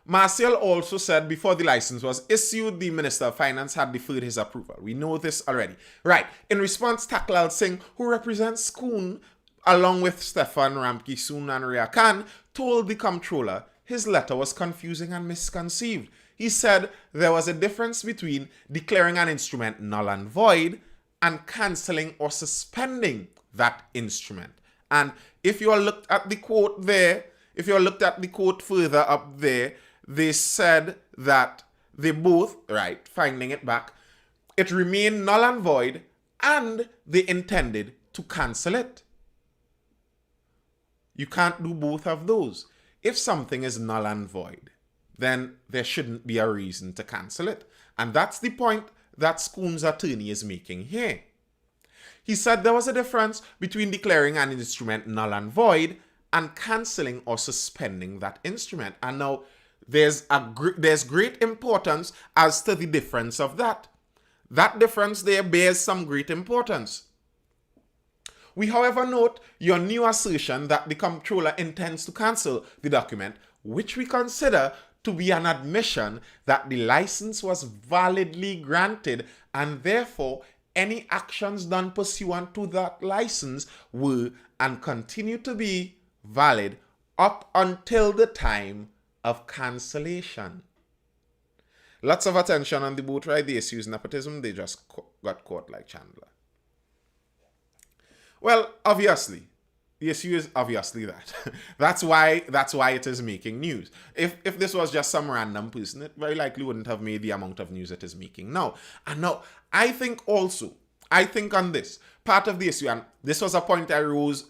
Marcial also said before the license was issued, the Minister of Finance had deferred his approval. We know this already. Right. In response, Taklal Singh, who represents Skoon, along with Stefan Ramki Soon and Ria Khan, told the comptroller his letter was confusing and misconceived. He said there was a difference between declaring an instrument null and void and cancelling or suspending that instrument. And if you looked at the quote there, if you looked at the quote further up there, they said that they both, right, finding it back, it remained null and void and they intended to cancel it. You can't do both of those. If something is null and void, then there shouldn't be a reason to cancel it. And that's the point that Skoon's attorney is making here. He said there was a difference between declaring an instrument null and void and cancelling or suspending that instrument. And now there's great importance as to the difference of that. That difference there bears some great importance. We, however, note your new assertion that the comptroller intends to cancel the document, which we consider to be an admission that the license was validly granted and therefore any actions done pursuant to that license were and continue to be valid up until the time of cancellation. Lots of attention on the boat ride. The issues nepotism. They just got caught like Chandler. Well, obviously, the issue is obviously that. That's why it is making news. If this was just some random person, it very likely wouldn't have made the amount of news it is making now. And now, I think on this, part of the issue, and this was a point I rose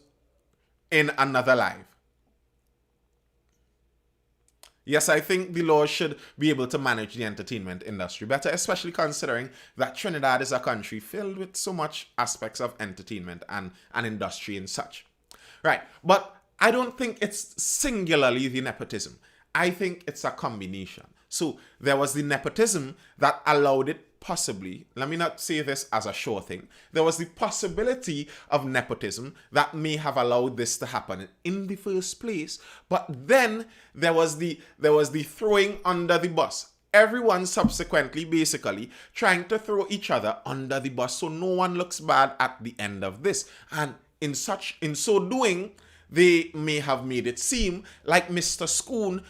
in another live. Yes, I think the law should be able to manage the entertainment industry better, especially considering that Trinidad is a country filled with so much aspects of entertainment and industry and such. Right, but I don't think it's singularly the nepotism. I think it's a combination. So there was the nepotism that allowed it possibly, let me not say this as a sure thing, there was the possibility of nepotism that may have allowed this to happen in the first place, but then there was the throwing under the bus. Everyone subsequently basically trying to throw each other under the bus so no one looks bad at the end of this. And in so doing, they may have made it seem like Mr. Skoon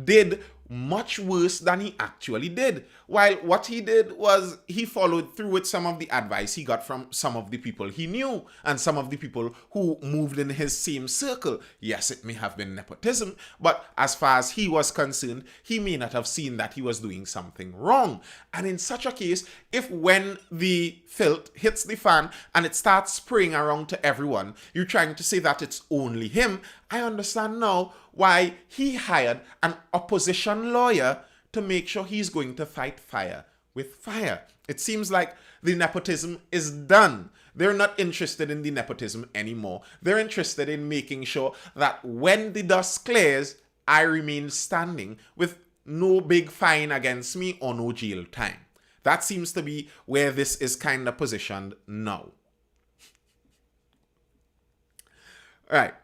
did much worse than he actually did. While what he did was he followed through with some of the advice he got from some of the people he knew and some of the people who moved in his same circle. Yes, it may have been nepotism, but as far as he was concerned, he may not have seen that he was doing something wrong. And in such a case, if when the filth hits the fan and it starts spraying around to everyone, you're trying to say that it's only him, I understand now why he hired an opposition lawyer to make sure he's going to fight fire with fire. It seems like the nepotism is done. They're not interested in the nepotism anymore. They're interested in making sure that when the dust clears, I remain standing with no big fine against me or no jail time. That seems to be where this is kind of positioned now. All right.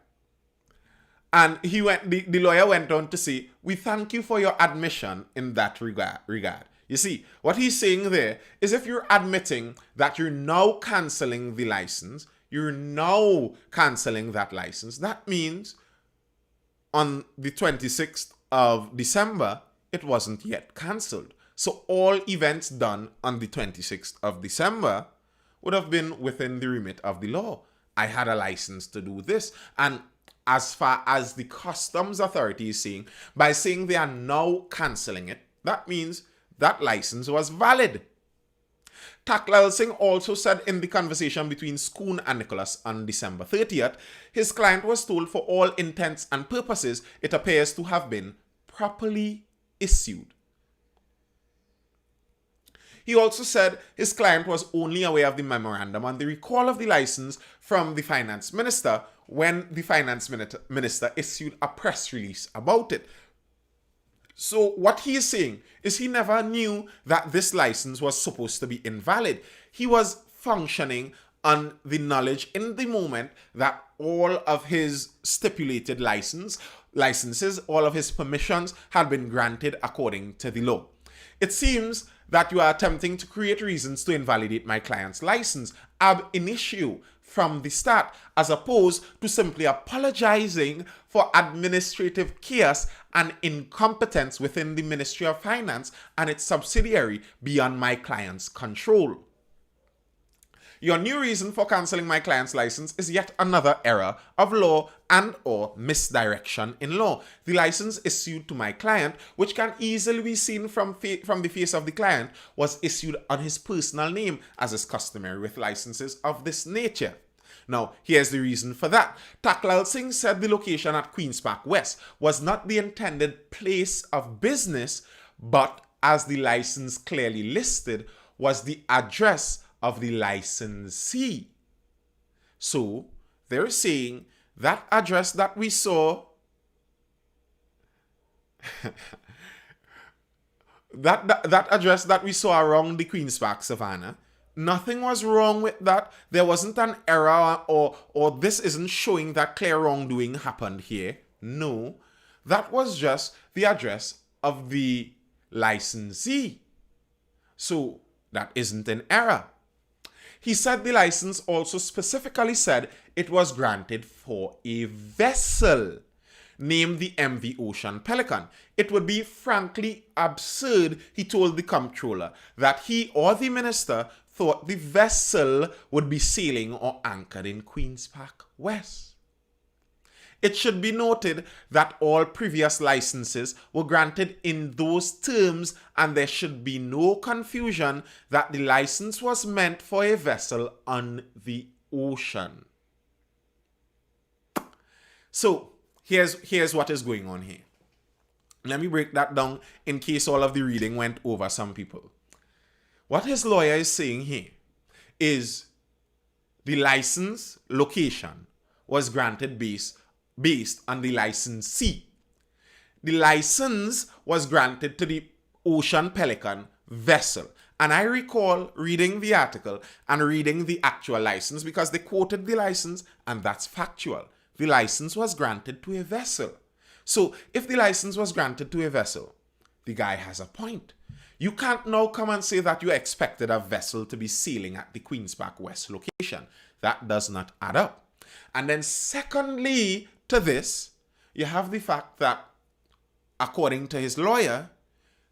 And the lawyer went on to say, we thank you for your admission in that regard. You see, what he's saying there is if you're admitting that you're now cancelling the license, you're now cancelling that license, that means on the 26th of December, it wasn't yet cancelled. So all events done on the 26th of December would have been within the remit of the law. I had a license to do this. And as far as the customs authority is saying, by saying they are now cancelling it, that means that license was valid. Taklal Singh also said in the conversation between Skoon and Nicholas on December 30th, his client was told for all intents and purposes it appears to have been properly issued. He also said his client was only aware of the memorandum and the recall of the license from the finance minister when the finance minister issued a press release about it. So what he is saying is he never knew that this license was supposed to be invalid. He was functioning on the knowledge in the moment that all of his stipulated licenses, all of his permissions had been granted according to the law. It seems that you are attempting to create reasons to invalidate my client's license ab initio from the start, as opposed to simply apologizing for administrative chaos and incompetence within the Ministry of Finance and its subsidiary beyond my client's control. Your new reason for cancelling my client's license is yet another error of law and or misdirection in law. The license issued to my client, which can easily be seen from the face of the client, was issued on his personal name, as is customary with licenses of this nature. Now, here's the reason for that. Taklal Singh said the location at Queen's Park West was not the intended place of business, but as the license clearly listed, was the address of the licensee. So they're saying that address that we saw, that address that we saw around the Queen's Park Savannah, nothing was wrong with that. There wasn't an error or this isn't showing that clear wrongdoing happened here. No, that was just the address of the licensee. So that isn't an error. He said the license also specifically said it was granted for a vessel named the MV Ocean Pelican. It would be frankly absurd, he told the comptroller, that he or the minister thought the vessel would be sailing or anchored in Queen's Park West. It should be noted that all previous licenses were granted in those terms, and there should be no confusion that the license was meant for a vessel on the ocean. So, here's what is going on here. Let me break that down in case all of the reading went over some people. What his lawyer is saying here is the license location was granted based on the licensee. The license was granted to the Ocean Pelican vessel. And I recall reading the article and reading the actual license because they quoted the license, and that's factual. The license was granted to a vessel. So if the license was granted to a vessel, the guy has a point. You can't now come and say that you expected a vessel to be sailing at the Queen's Park West location. That does not add up. And then secondly to this, you have the fact that, according to his lawyer,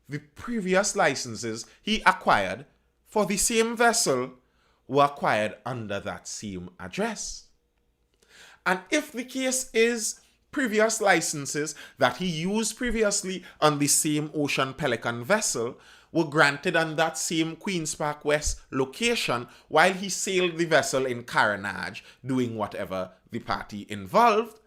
the previous licenses he acquired for the same vessel were acquired under that same address. And if the case is previous licenses that he used previously on the same Ocean Pelican vessel were granted on that same Queen's Park West location while he sailed the vessel in carronage doing whatever the party involved,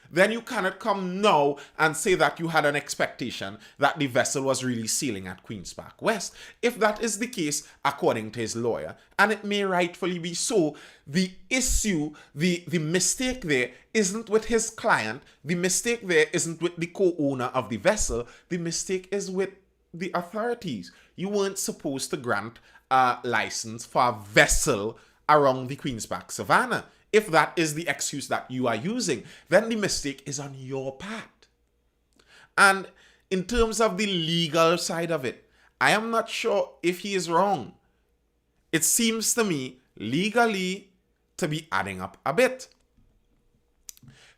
then you cannot come now and say that you had an expectation that the vessel was really sailing at Queen's Park West. If that is the case, according to his lawyer, and it may rightfully be so, the issue, the mistake there isn't with his client, the mistake there isn't with the co-owner of the vessel, the mistake is with the authorities. You weren't supposed to grant a license for a vessel around the Queen's Park Savannah. If that is the excuse that you are using, then the mistake is on your part. And in terms of the legal side of it, I am not sure if he is wrong. It seems to me legally to be adding up a bit.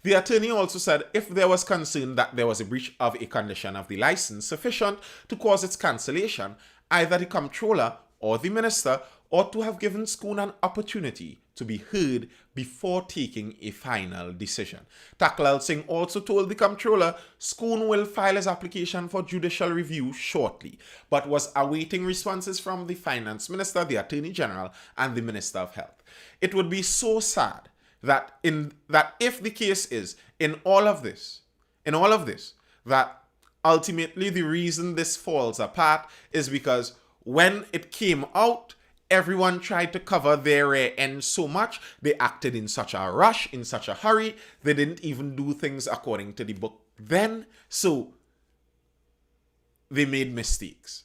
The attorney also said if there was concern that there was a breach of a condition of the license sufficient to cause its cancellation, either the comptroller or the minister ought to have given Schoon an opportunity to be heard before taking a final decision. Taklal Singh also told the comptroller Schoon will file his application for judicial review shortly, but was awaiting responses from the finance minister, the attorney general, and the minister of health. It would be so sad that if the case is in all of this, that ultimately the reason this falls apart is because when it came out, everyone tried to cover their rear end so much. They acted in such a rush, in such a hurry. They didn't even do things according to the book then. So they made mistakes.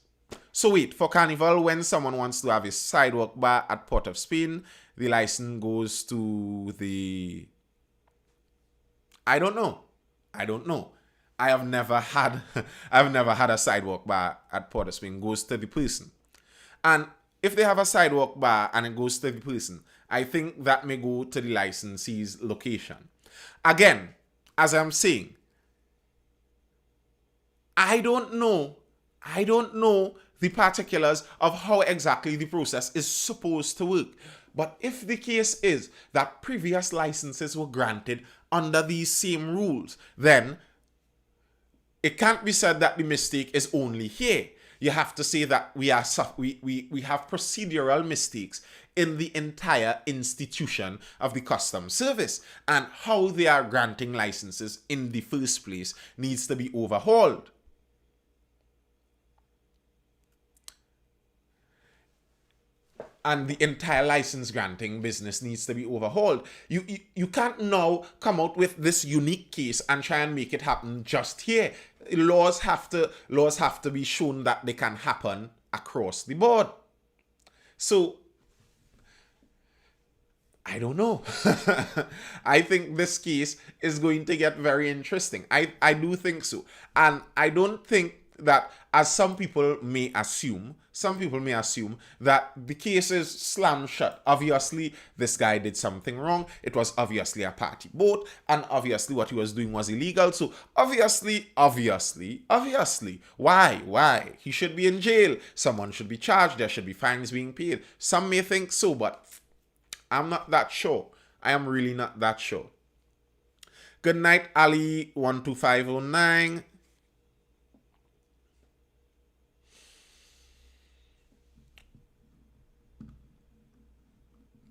So wait, for Carnival, when someone wants to have a sidewalk bar at Port of Spain, the license goes to the... I don't know. I have never had a sidewalk bar at Port of Spain. It goes to the person. And if they have a sidewalk bar and it goes to the person, I think that may go to the licensee's location. Again, as I'm saying, I don't know the particulars of how exactly the process is supposed to work. But if the case is that previous licenses were granted under these same rules, then it can't be said that the mistake is only here. You have to say that we have procedural mistakes in the entire institution of the customs service, and how they are granting licenses in the first place needs to be overhauled. And the entire license granting business needs to be overhauled. You can't now come out with this unique case and try and make it happen just here. Laws have to be shown that they can happen across the board. So I don't know. I think this case is going to get very interesting. I do think so. And I don't think that, as some people may assume that the case is slammed shut. Obviously, this guy did something wrong. It was obviously a party boat, and obviously what he was doing was illegal. So obviously, why? He should be in jail. Someone should be charged. There should be fines being paid. Some may think so, but I'm not that sure. I am really not that sure. Good night, Ali12509.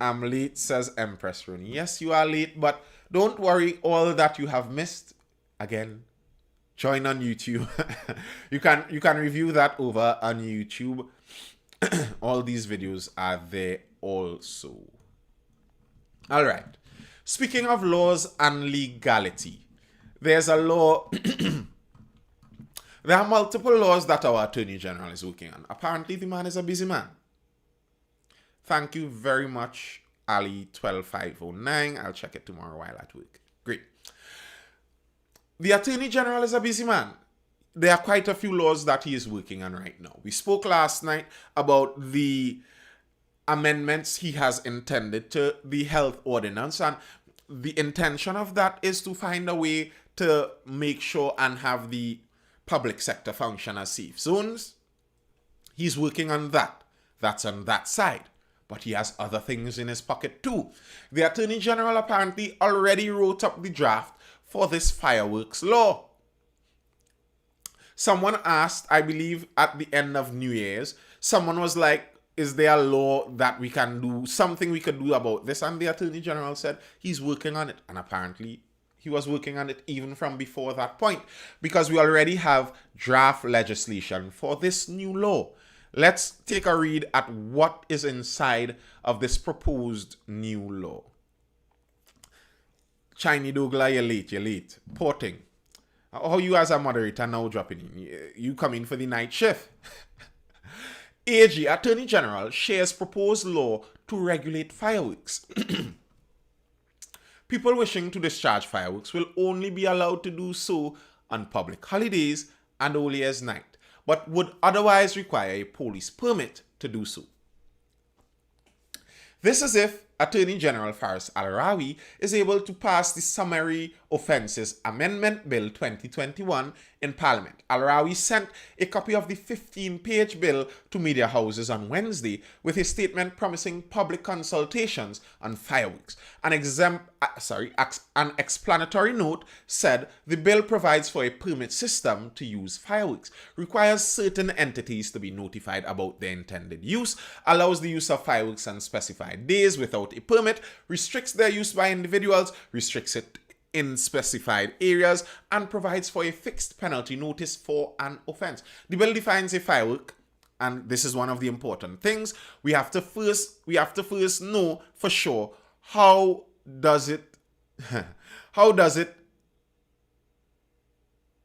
I'm late, says Empress Rooney. Yes, you are late, but don't worry, all that you have missed, again, join on YouTube. you can review that over on YouTube. All these videos are there also. All right. Speaking of laws and legality, there's a law. There are multiple laws that our Attorney General is working on. Apparently, the man is a busy man. Thank you very much, Ali12509. I'll check it tomorrow while at work. Great. The Attorney General is a busy man. There are quite a few laws that he is working on right now. We spoke last night about the amendments he has intended to the health ordinance, and the intention of that is to find a way to make sure and have the public sector function as safe zones. He's working on that. That's on that side. But he has other things in his pocket too. The Attorney General apparently already wrote up the draft for this fireworks law. Someone asked, I believe at the end of New Year's, someone was like, is there a law that we can do, something we could do about this? And the Attorney General said he's working on it. And apparently he was working on it even from before that point, because we already have draft legislation for this new law. Let's take a read at what is inside of this proposed new law. Chiny Dougla, you're late. Porting. How you as a moderator now dropping in? You come in for the night shift. AG, Attorney General, shares proposed law to regulate fireworks. People wishing to discharge fireworks will only be allowed to do so on public holidays and New Year's night, but would otherwise require a police permit to do so. This is if Attorney General Faris Al-Rawi is able to pass the Summary Offences Amendment Bill 2021 in Parliament. Al-Rawi sent a copy of the 15-page bill to media houses on Wednesday with a statement promising public consultations on fireworks. An explanatory note said the bill provides for a permit system to use fireworks, requires certain entities to be notified about their intended use, allows the use of fireworks on specified days without a permit, restricts their use by individuals, restricts it in specified areas, and provides for a fixed penalty notice for an offense. The bill defines a firework and this is one of the important things, we have to first know for sure how does it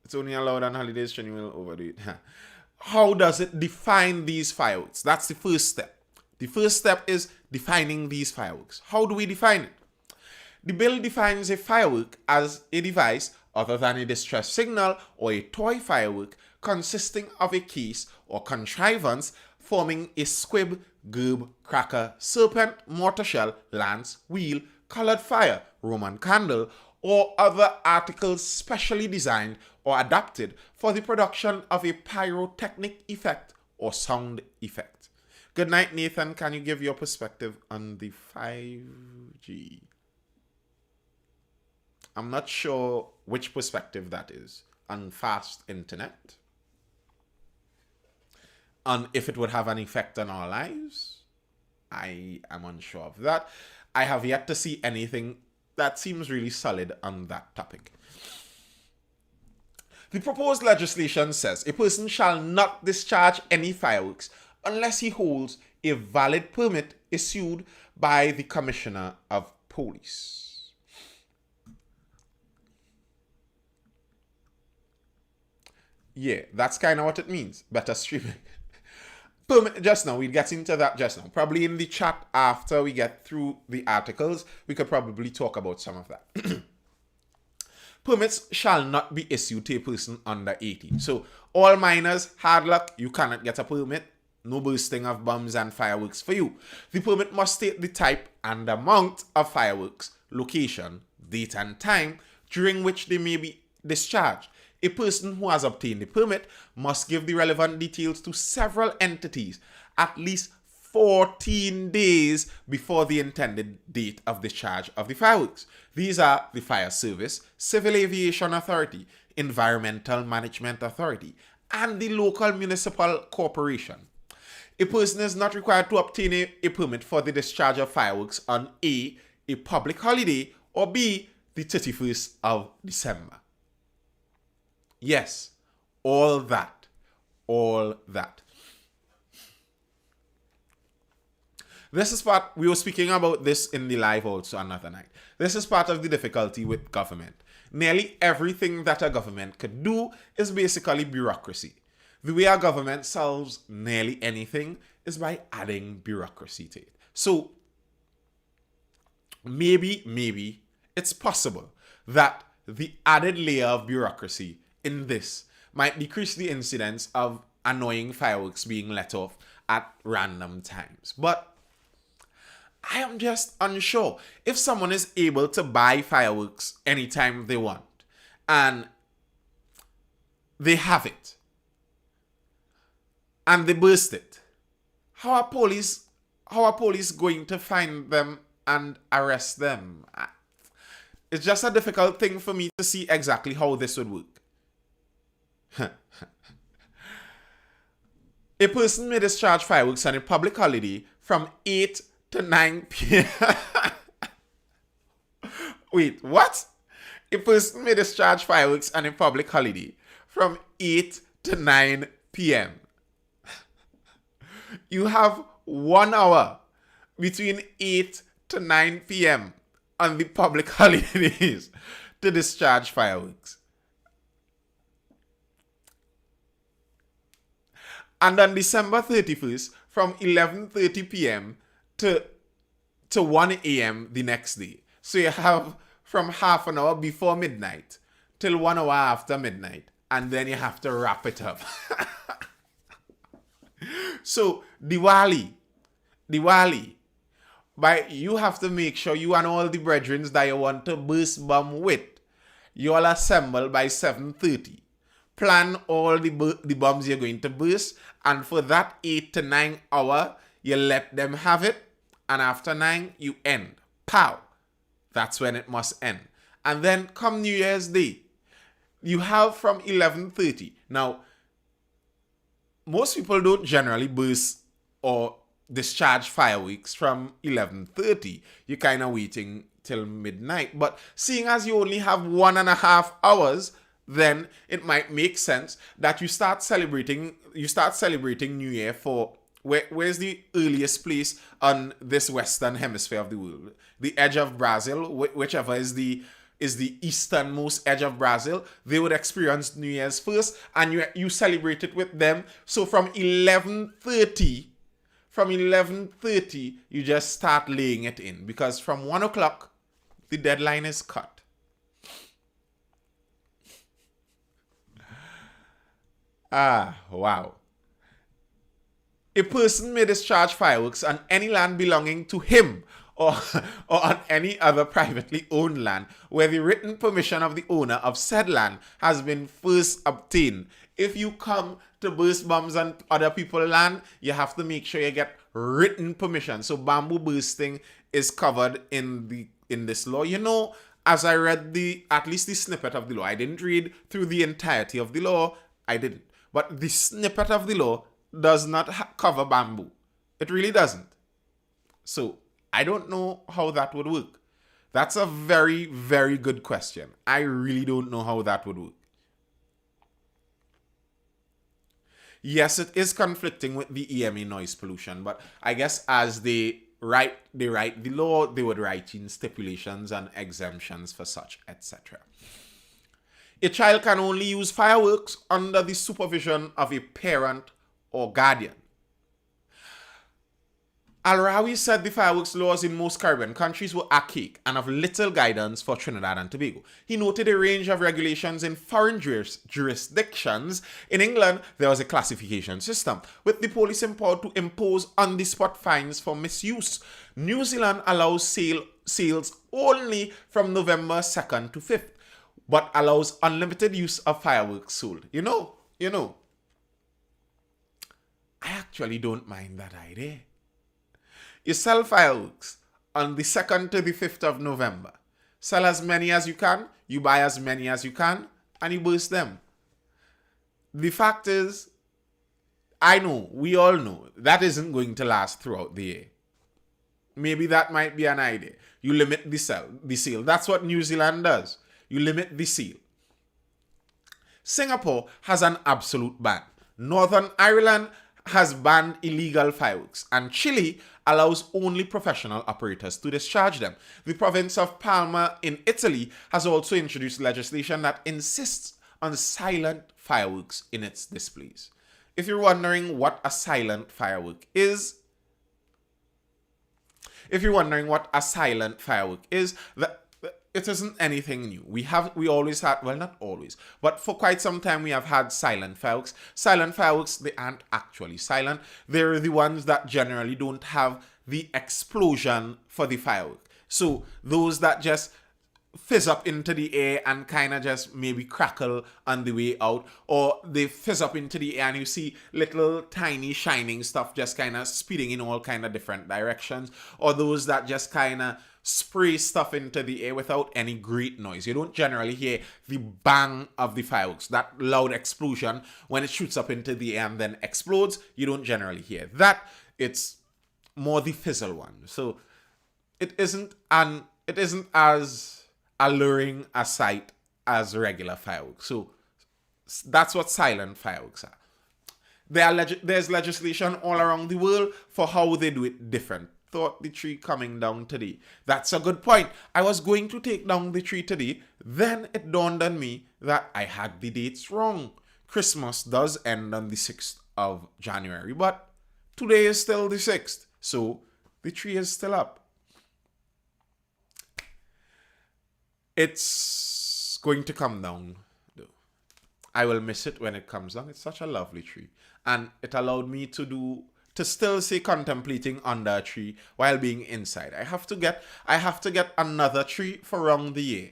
it's only allowed on holidays, Shani will overdo it. How does it define these fireworks? That's the first step. The first step is defining these fireworks. How do we define it? The bill defines a firework as a device other than a distress signal or a toy firework consisting of a case or contrivance forming a squib, gerb, cracker, serpent, mortar shell, lance, wheel, colored fire, Roman candle, or other articles specially designed or adapted for the production of a pyrotechnic effect or sound effect. Good night, Nathan. Can you give your perspective on the 5G? I'm not sure which perspective that is. On fast internet? On if it would have an effect on our lives? I am unsure of that. I have yet to see anything that seems really solid on that topic. The proposed legislation says a person shall not discharge any fireworks unless he holds a valid permit issued by the Commissioner of Police. Yeah, that's kind of what it means. Better streaming. Permit, just now, we'll get into that just now. Probably in the chat after we get through the articles, we could probably talk about some of that. Permits shall not be issued to a person under 18. So, all minors, hard luck, you cannot get a permit. No bursting of bombs and fireworks for you. The permit must state the type and amount of fireworks, location, date and time during which they may be discharged. A person who has obtained the permit must give the relevant details to several entities at least 14 days before the intended date of discharge of the fireworks. These are the Fire Service, Civil Aviation Authority, Environmental Management Authority, and the local municipal corporation. A person is not required to obtain a permit for the discharge of fireworks on A, a public holiday, or B, the 31st of December. Yes, all that. This is part, we were speaking about this in the live also another night. This is part of the difficulty with government. Nearly everything that a government could do is basically bureaucracy. The way our government solves nearly anything is by adding bureaucracy to it. So, maybe it's possible that the added layer of bureaucracy in this might decrease the incidence of annoying fireworks being let off at random times. But I am just unsure. If someone is able to buy fireworks anytime they want and they have it and they burst it, how are police going to find them and arrest them? It's just a difficult thing for me to see exactly how this would work. A person may discharge fireworks on a public holiday from 8 to 9 p.m. Wait, what? A person may discharge fireworks on a public holiday from 8 to 9 p.m. You have 1 hour between 8 to 9 p.m. on the public holidays to discharge fireworks. And on December 31st, from 11:30 p.m. to 1 a.m. the next day. So you have from half an hour before midnight till 1 hour after midnight. And then you have to wrap it up. So Diwali. But you have to make sure you and all the brethren that you want to burst bomb with, you all assemble by 7:30. Plan all the bombs you're going to burst, and for that 8 to 9 hour, you let them have it, and after 9, you end. Pow! That's when it must end. And then come New Year's Day, you have from 11:30. Now, most people don't generally burst or discharge fireworks from 11:30. You're kind of waiting till midnight. But seeing as you only have 1.5 hours then it might make sense that you start celebrating New Year for where's the earliest place on this western hemisphere of the world? The edge of Brazil, whichever is the easternmost edge of Brazil, they would experience New Year's first, and you celebrate it with them. So from 11:30, you just start laying it in, because from 1 o'clock, the deadline is cut. Wow. A person may discharge fireworks on any land belonging to him or on any other privately owned land where the written permission of the owner of said land has been first obtained. If you come to burst bombs on other people's land, you have to make sure you get written permission. So bamboo bursting is covered in this law. You know, as I read at least the snippet of the law, I didn't read through the entirety of the law. I didn't. But the snippet of the law does not cover bamboo. It really doesn't. So I don't know how that would work. That's a very, very good question. I really don't know how that would work. Yes, it is conflicting with the EMA noise pollution, but I guess as they write the law, they would write in stipulations and exemptions for such, etc. A child can only use fireworks under the supervision of a parent or guardian. Al-Rawi said the fireworks laws in most Caribbean countries were archaic and of little guidance for Trinidad and Tobago. He noted a range of regulations in foreign jurisdictions. In England, there was a classification system, with the police empowered to impose on-the-spot fines for misuse. New Zealand allows sales only from November 2nd to 5th, but allows unlimited use of fireworks sold. You know, I actually don't mind that idea. You sell fireworks on the 2nd to the 5th of November. Sell as many as you can, you buy as many as you can, and you burst them. The fact is, we all know, that isn't going to last throughout the year. Maybe that might be an idea. You limit the sale. That's what New Zealand does. You limit the sale. Singapore has an absolute ban. Northern Ireland has banned illegal fireworks, and Chile allows only professional operators to discharge them. The province of Palma in Italy has also introduced legislation that insists on silent fireworks in its displays. If you're wondering what a silent firework is, it isn't anything new. We always had, well, not always, but for quite some time we have had silent fireworks. Silent fireworks, they aren't actually silent. They're the ones that generally don't have the explosion for the firework. So those that just fizz up into the air and kind of just maybe crackle on the way out, or they fizz up into the air and you see little tiny shining stuff just kind of speeding in all kind of different directions, or those that just kind of spray stuff into the air without any great noise. You don't generally hear the bang of the fireworks, that loud explosion when it shoots up into the air and then explodes. You don't generally hear that. It's more the fizzle one. So it isn't as alluring a sight as regular fireworks. So that's what silent fireworks are. There's legislation all around the world for how they do it different. Thought the tree coming down today. That's a good point. I was going to take down the tree today. Then it dawned on me that I had the dates wrong. Christmas does end on the 6th of January, but today is still the 6th. So the tree is still up. It's going to come down, though. I will miss it when it comes down. It's such a lovely tree. And it allowed me to still say contemplating under a tree while being inside. I have to get another tree for around the year.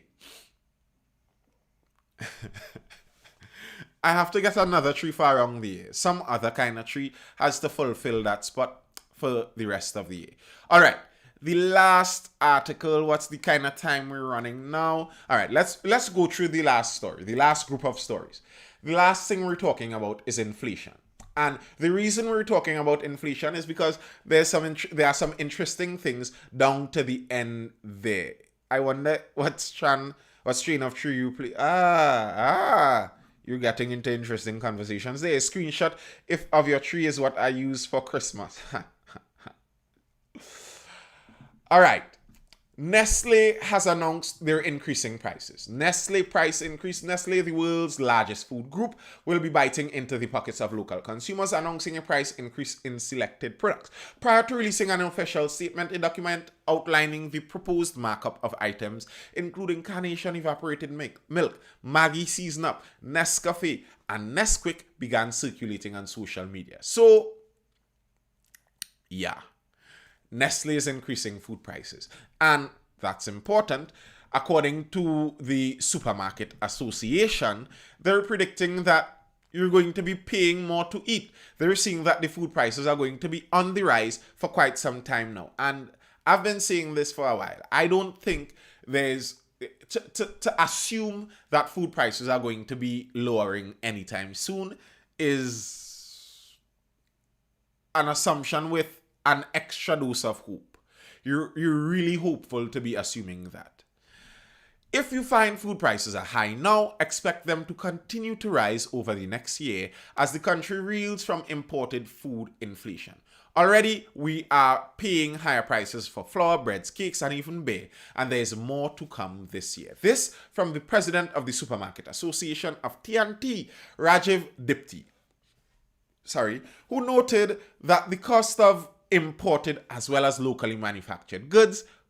I have to get another tree for around the year. Some other kind of tree has to fulfill that spot for the rest of the year. All right. The last article, what's the kind of time we're running now? All right, let's go through the last story, the last group of stories. The last thing we're talking about is inflation. And the reason we're talking about inflation is because there are some interesting things down to the end there. I wonder what's Chan What strain of tree you play? You're getting into interesting conversations. There, a screenshot of your tree is what I use for Christmas. All right. Nestle has announced they're increasing prices. Nestle price increase. Nestle, the world's largest food group, will be biting into the pockets of local consumers, announcing a price increase in selected products. Prior to releasing an official statement, a document outlining the proposed markup of items, including Carnation evaporated milk, Maggi Season Up, Nescafe, and Nesquik, began circulating on social media. So, yeah. Nestle is increasing food prices. And that's important. According to the Supermarket Association, they're predicting that you're going to be paying more to eat. They're seeing that the food prices are going to be on the rise for quite some time now. And I've been saying this for a while. I don't think there's to assume that food prices are going to be lowering anytime soon is an assumption with an extra dose of hope. You're really hopeful to be assuming that. If you find food prices are high now, expect them to continue to rise over the next year as the country reels from imported food inflation. Already, we are paying higher prices for flour, breads, cakes, and even beer, and there is more to come this year. This from the president of the Supermarket Association of TNT, Rajiv Dipti, who noted that the cost of imported as well as locally manufactured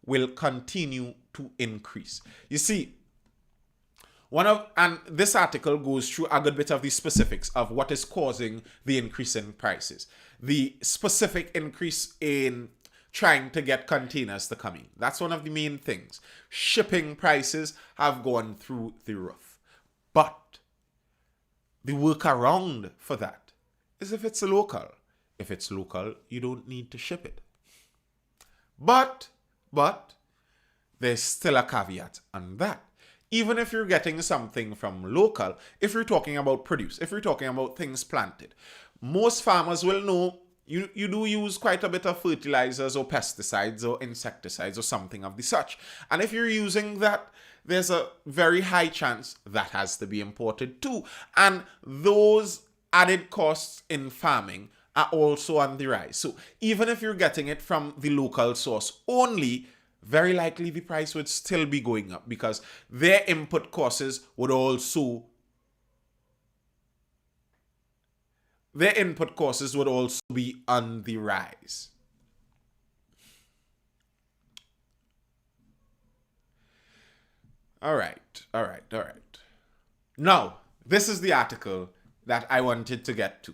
will continue to increase. You see, and this article goes through a good bit of the specifics of what is causing the increase in prices. The specific increase in trying to get containers to come in. That's one of the main things. Shipping prices have gone through the roof. But the workaround for that is if it's local. If it's local, you don't need to ship it. But there's still a caveat on that. Even if you're getting something from local, if you're talking about produce, if you're talking about things planted, most farmers will know you do use quite a bit of fertilizers or pesticides or insecticides or something of the such. And if you're using that, there's a very high chance that has to be imported too. And those added costs in farming are also on the rise. So even if you're getting it from the local source only, very likely the price would still be going up because their input costs would also be on the rise. All right. Now, this is the article that I wanted to get to.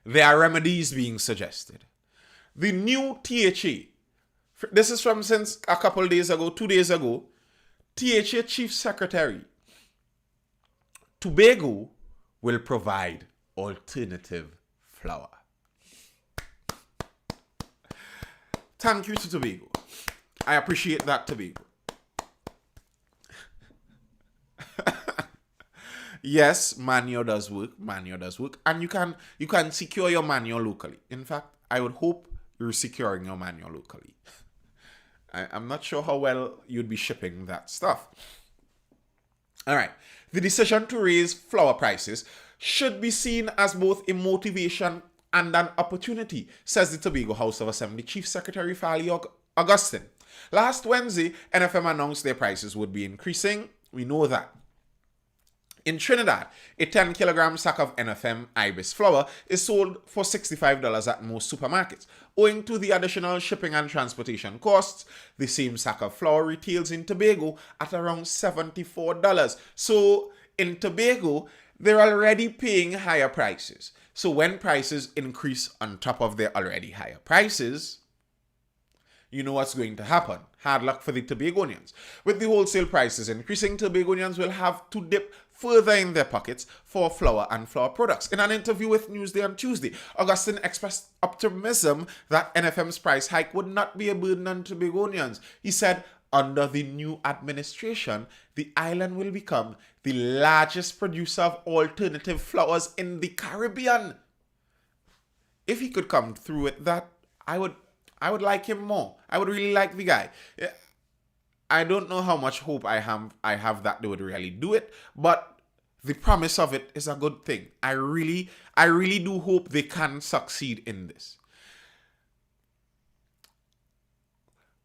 There are remedies being suggested. The new THA, this is from since a couple days ago, 2 days ago, THA Chief Secretary, Tobago will provide alternative flour. Thank you to Tobago. I appreciate that, Tobago. Yes, manure does work, and you can secure your manure locally. In fact, I would hope you're securing your manure locally. I'm not sure how well you'd be shipping that stuff. All right, the decision to raise flour prices should be seen as both a motivation and an opportunity, says the Tobago House of Assembly Chief Secretary Fali Augustine. Last Wednesday, NFM announced their prices would be increasing. We know that. In Trinidad, a 10-kilogram sack of NFM Ibis flour is sold for $65 at most supermarkets. Owing to the additional shipping and transportation costs, the same sack of flour retails in Tobago at around $74. So in Tobago, they're already paying higher prices. So when prices increase on top of their already higher prices, you know what's going to happen. Hard luck for the Tobagonians. With the wholesale prices increasing, Tobagonians will have to dip further in their pockets for flour and flour products. In an interview with Newsday on Tuesday, Augustine expressed optimism that NFM's price hike would not be a burden on Tobagonians. He said, under the new administration, the island will become the largest producer of alternative flours in the Caribbean. If he could come through with that, I would like him more. I would really like the guy. I don't know how much hope I have that they would really do it, but the promise of it is a good thing. I really do hope they can succeed in this.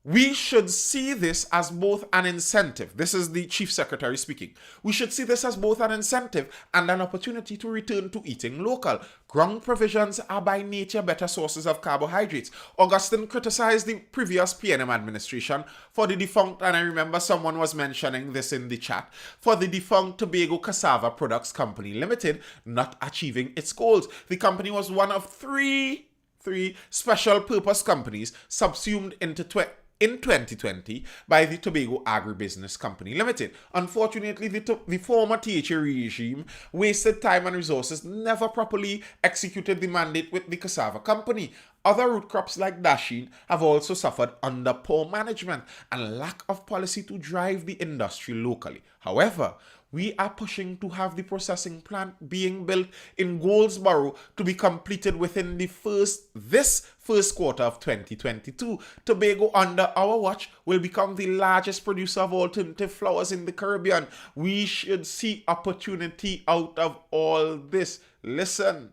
We should see this as both an incentive. This is the Chief Secretary speaking. We should see this as both an incentive and an opportunity to return to eating local. Ground provisions are by nature better sources of carbohydrates. Augustine criticized the previous PNM administration for the defunct, and I remember someone was mentioning this in the chat, for the defunct Tobago Cassava Products Company Limited not achieving its goals. The company was one of three special purpose companies subsumed in 2020 by the Tobago Agribusiness Company Limited. Unfortunately, the former THA regime wasted time and resources, never properly executed the mandate with the cassava company. Other root crops like dasheen have also suffered under poor management and lack of policy to drive the industry locally. However, we are pushing to have the processing plant being built in Goldsboro to be completed within this first quarter of 2022. Tobago, under our watch, will become the largest producer of alternative flours in the Caribbean. We should see opportunity out of all this. Listen.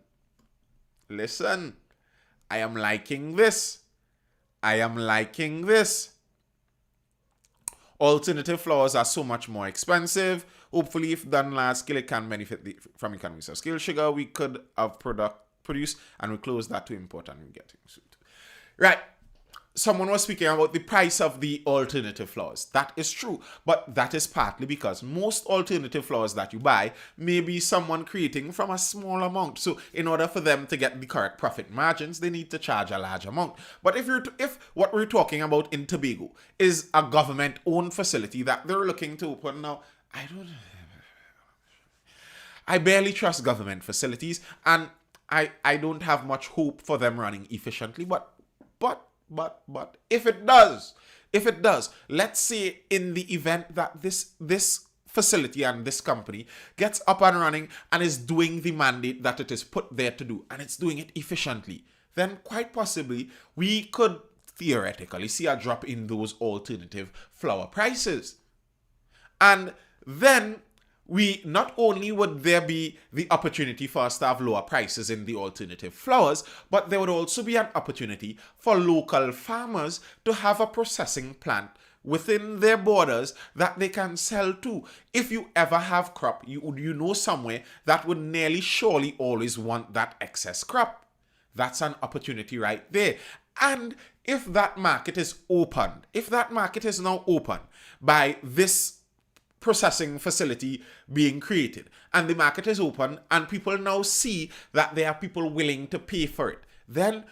I am liking this. Alternative flours are so much more expensive. Hopefully, if done large scale, it can benefit from economies of scale. Sugar we could have produce, and we close that to import, and we get it. Right. Someone was speaking about the price of the alternative flours. That is true, but that is partly because most alternative flours that you buy may be someone creating from a small amount. So in order for them to get the correct profit margins, they need to charge a large amount. But if what we're talking about in Tobago is a government-owned facility that they're looking to open now, I barely trust government facilities, and I don't have much hope for them running efficiently, but if it does, let's say in the event that this facility and this company gets up and running and is doing the mandate that it is put there to do, and it's doing it efficiently, then quite possibly we could theoretically see a drop in those alternative flour prices. And then we not only would there be the opportunity for us to have lower prices in the alternative flours, but there would also be an opportunity for local farmers to have a processing plant within their borders that they can sell to. If you ever have crop, you know somewhere that would nearly surely always want that excess crop. That's an opportunity right there. And if that market is opened, if that market is now open by this processing facility being created, and the market is open, and people now see that there are people willing to pay for it, then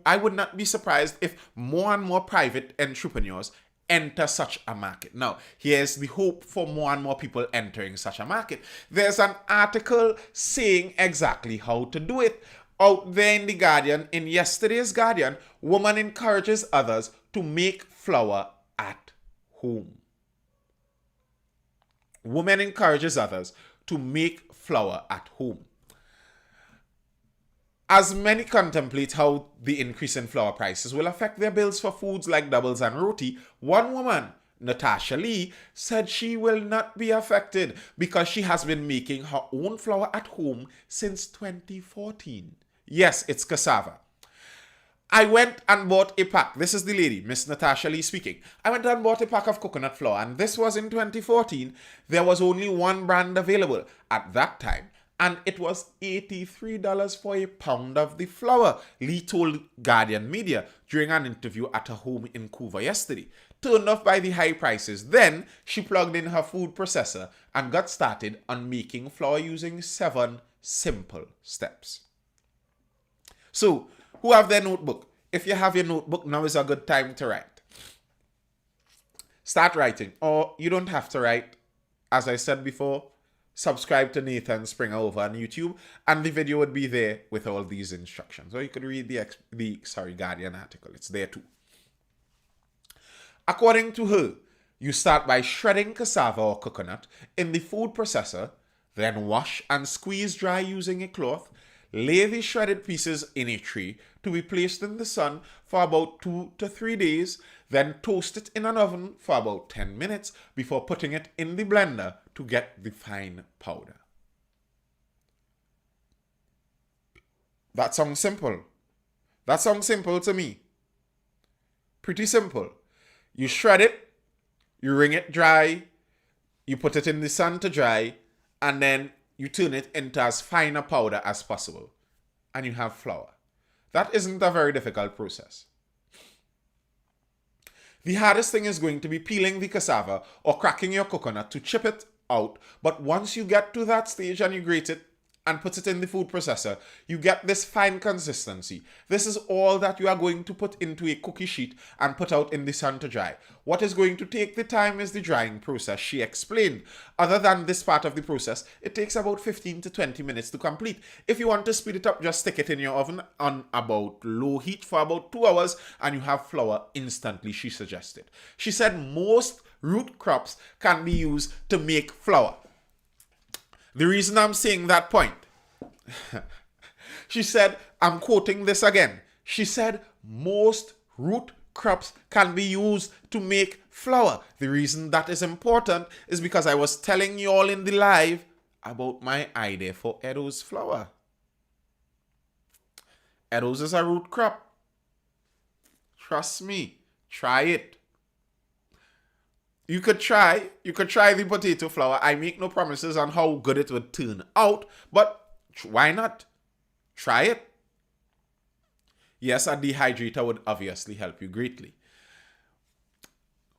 I would not be surprised if more and more private entrepreneurs enter such a market. Now, here's the hope for more and more people entering such a market. There's an article saying exactly how to do it out there in the Guardian. In yesterday's Guardian, woman encourages others to make flour at home. Woman encourages others to make flour at home. As many contemplate how the increase in flour prices will affect their bills for foods like doubles and roti, one woman, Natasha Lee, said she will not be affected because she has been making her own flour at home since 2014. Yes, it's cassava. I went and bought a pack. This is the lady, Miss Natasha Lee speaking. I went and bought a pack of coconut flour, and this was in 2014. There was only one brand available at that time, and it was $83 for a pound of the flour, Lee told Guardian Media during an interview at her home in Couva yesterday. Turned off by the high prices, then she plugged in her food processor and got started on making flour using 7 simple steps. So, who have their notebook? If you have your notebook, now is a good time to write. Start writing, or you don't have to write. As I said before, subscribe to Nathan Springer over on YouTube, and the video would be there with all these instructions. Or you could read the Guardian article. It's there too. According to her, you start by shredding cassava or coconut in the food processor, then wash and squeeze dry using a cloth. Lay the shredded pieces in a tray to be placed in the sun for about 2 to 3 days, then toast it in an oven for about 10 minutes before putting it in the blender to get the fine powder. That sounds simple. That sounds simple to me. Pretty simple. You shred it, you wring it dry, you put it in the sun to dry, and then you turn it into as fine a powder as possible. And you have flour. That isn't a very difficult process. The hardest thing is going to be peeling the cassava or cracking your coconut to chip it out. But once you get to that stage and you grate it and put it in the food processor, you get this fine consistency. This is all that you are going to put into a cookie sheet and put out in the sun to dry. What is going to take the time is the drying process, she explained. Other than this part of the process, it takes about 15 to 20 minutes to complete. If you want to speed it up, just stick it in your oven on about low heat for about 2 hours and you have flour instantly, she suggested. She said most root crops can be used to make flour. The reason I'm saying that point, she said, I'm quoting this again. She said, most root crops can be used to make flour. The reason that is important is because I was telling you all in the live about my idea for Edo's flour. Edo's is a root crop. Trust me, try it. You could try the potato flour. I make no promises on how good it would turn out, but why not? Try it. Yes, a dehydrator would obviously help you greatly.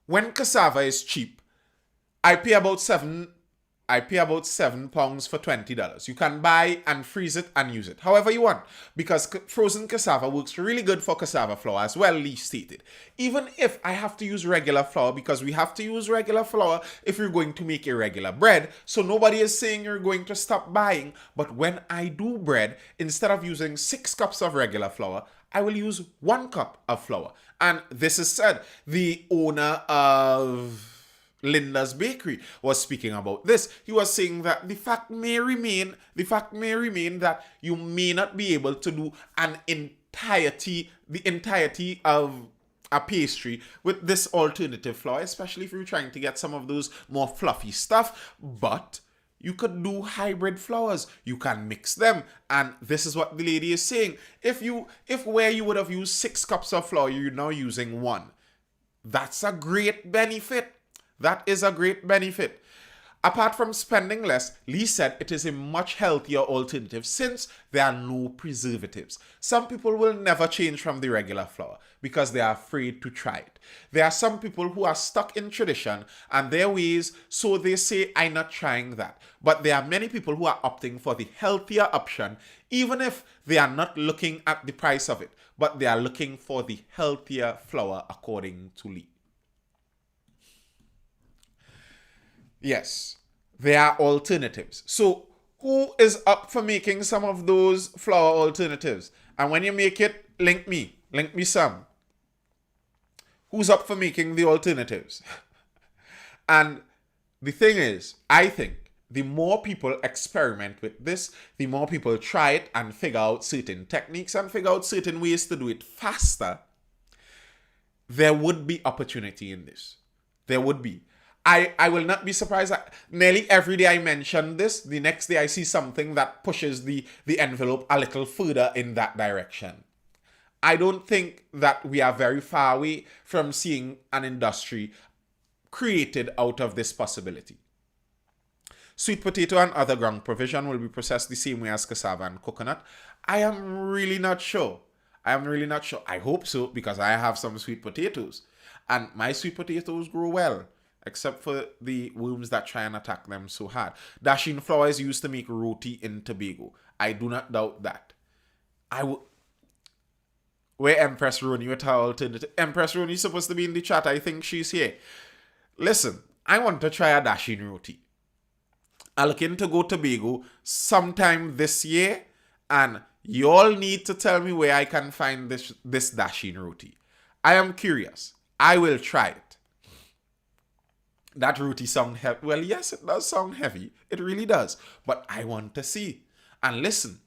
When cassava is cheap, I pay about £7 for $20. You can buy and freeze it and use it however you want, because frozen cassava works really good for cassava flour as well, Lee stated. Even if I have to use regular flour, because we have to use regular flour if you're going to make irregular bread, so nobody is saying you're going to stop buying, but when I do bread, instead of using 6 cups of regular flour, I will use 1 cup of flour. And this is said, the owner of Linda's Bakery was speaking about this. He was saying that the fact may remain that you may not be able to do the entirety of a pastry with this alternative flour, especially if you're trying to get some of those more fluffy stuff, but you could do hybrid flours. You can mix them, and this is what the lady is saying. If where you would have used 6 cups of flour, you're now using 1. That's a great benefit. That is a great benefit. Apart from spending less, Lee said it is a much healthier alternative since there are no preservatives. Some people will never change from the regular flour because they are afraid to try it. There are some people who are stuck in tradition and their ways, so they say, I'm not trying that. But there are many people who are opting for the healthier option, even if they are not looking at the price of it, but they are looking for the healthier flour, according to Lee. Yes, there are alternatives. So who is up for making some of those flour alternatives? And when you make it, link me some. Who's up for making the alternatives? And the thing is, I think the more people experiment with this, the more people try it and figure out certain techniques and figure out certain ways to do it faster, there would be opportunity in this. There would be. I will not be surprised that nearly every day I mention this, the next day I see something that pushes the envelope a little further in that direction. I don't think that we are very far away from seeing an industry created out of this possibility. Sweet potato and other ground provision will be processed the same way as cassava and coconut. I am really not sure. I hope so, because I have some sweet potatoes. And my sweet potatoes grow well, except for the worms that try and attack them so hard. Dasheen flour is used to make roti in Tobago. I do not doubt that. Where Empress Roni with her alternative? Empress Roni is supposed to be in the chat. I think she's here. Listen, I want to try a Dasheen roti. I'm looking to go to Tobago sometime this year, and you all need to tell me where I can find this Dasheen roti. I am curious. I will try it. That roti sound heavy. Well, yes, it does sound heavy. It really does. But I want to see. And listen,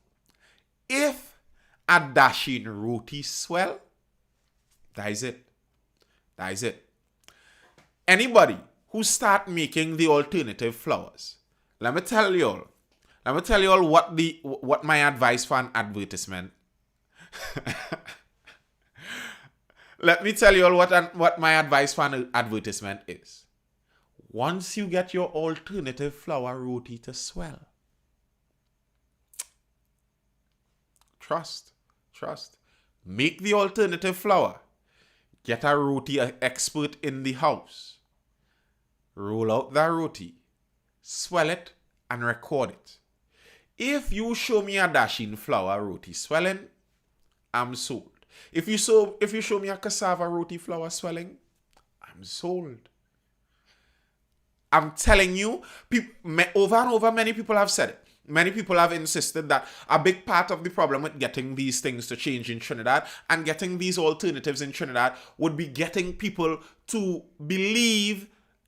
If a dashing roti swell, that is it. That is it. Anybody who start making the alternative flours, let me tell you all what my advice for an advertisement. Let me tell you all what my advice for an advertisement is. Once you get your alternative flour roti to swell, trust. Make the alternative flour. Get a roti expert in the house. Roll out that roti, swell it, and record it. If you show me a dashing flour roti swelling, I'm sold. If you show me a cassava roti flour swelling, I'm sold. I'm telling you, over and over, many people have said it. Many people have insisted that a big part of the problem with getting these things to change in Trinidad and getting these alternatives in Trinidad would be getting people to believe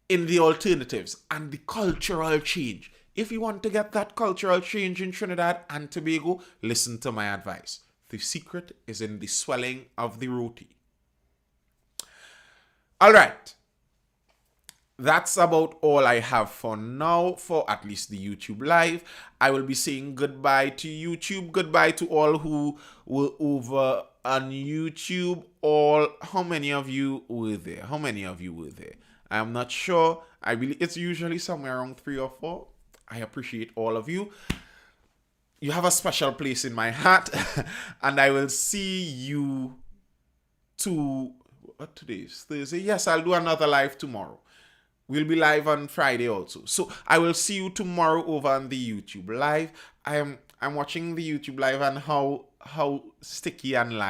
in the alternatives and the cultural change. If you want to get that cultural change in Trinidad and Tobago, listen to my advice. The secret is in the swelling of the roti. All right. That's about all I have for now, for at least the YouTube live. I will be saying goodbye to YouTube. Goodbye to all who were over on YouTube. How many of you were there? I'm not sure. It's usually somewhere around 3 or 4. I appreciate all of you. You have a special place in my heart. And I will see you what today is? Thursday? Yes, I'll do another live tomorrow. We'll be live on Friday also. So I will see you tomorrow over on the YouTube live. I'm watching the YouTube live and how sticky and live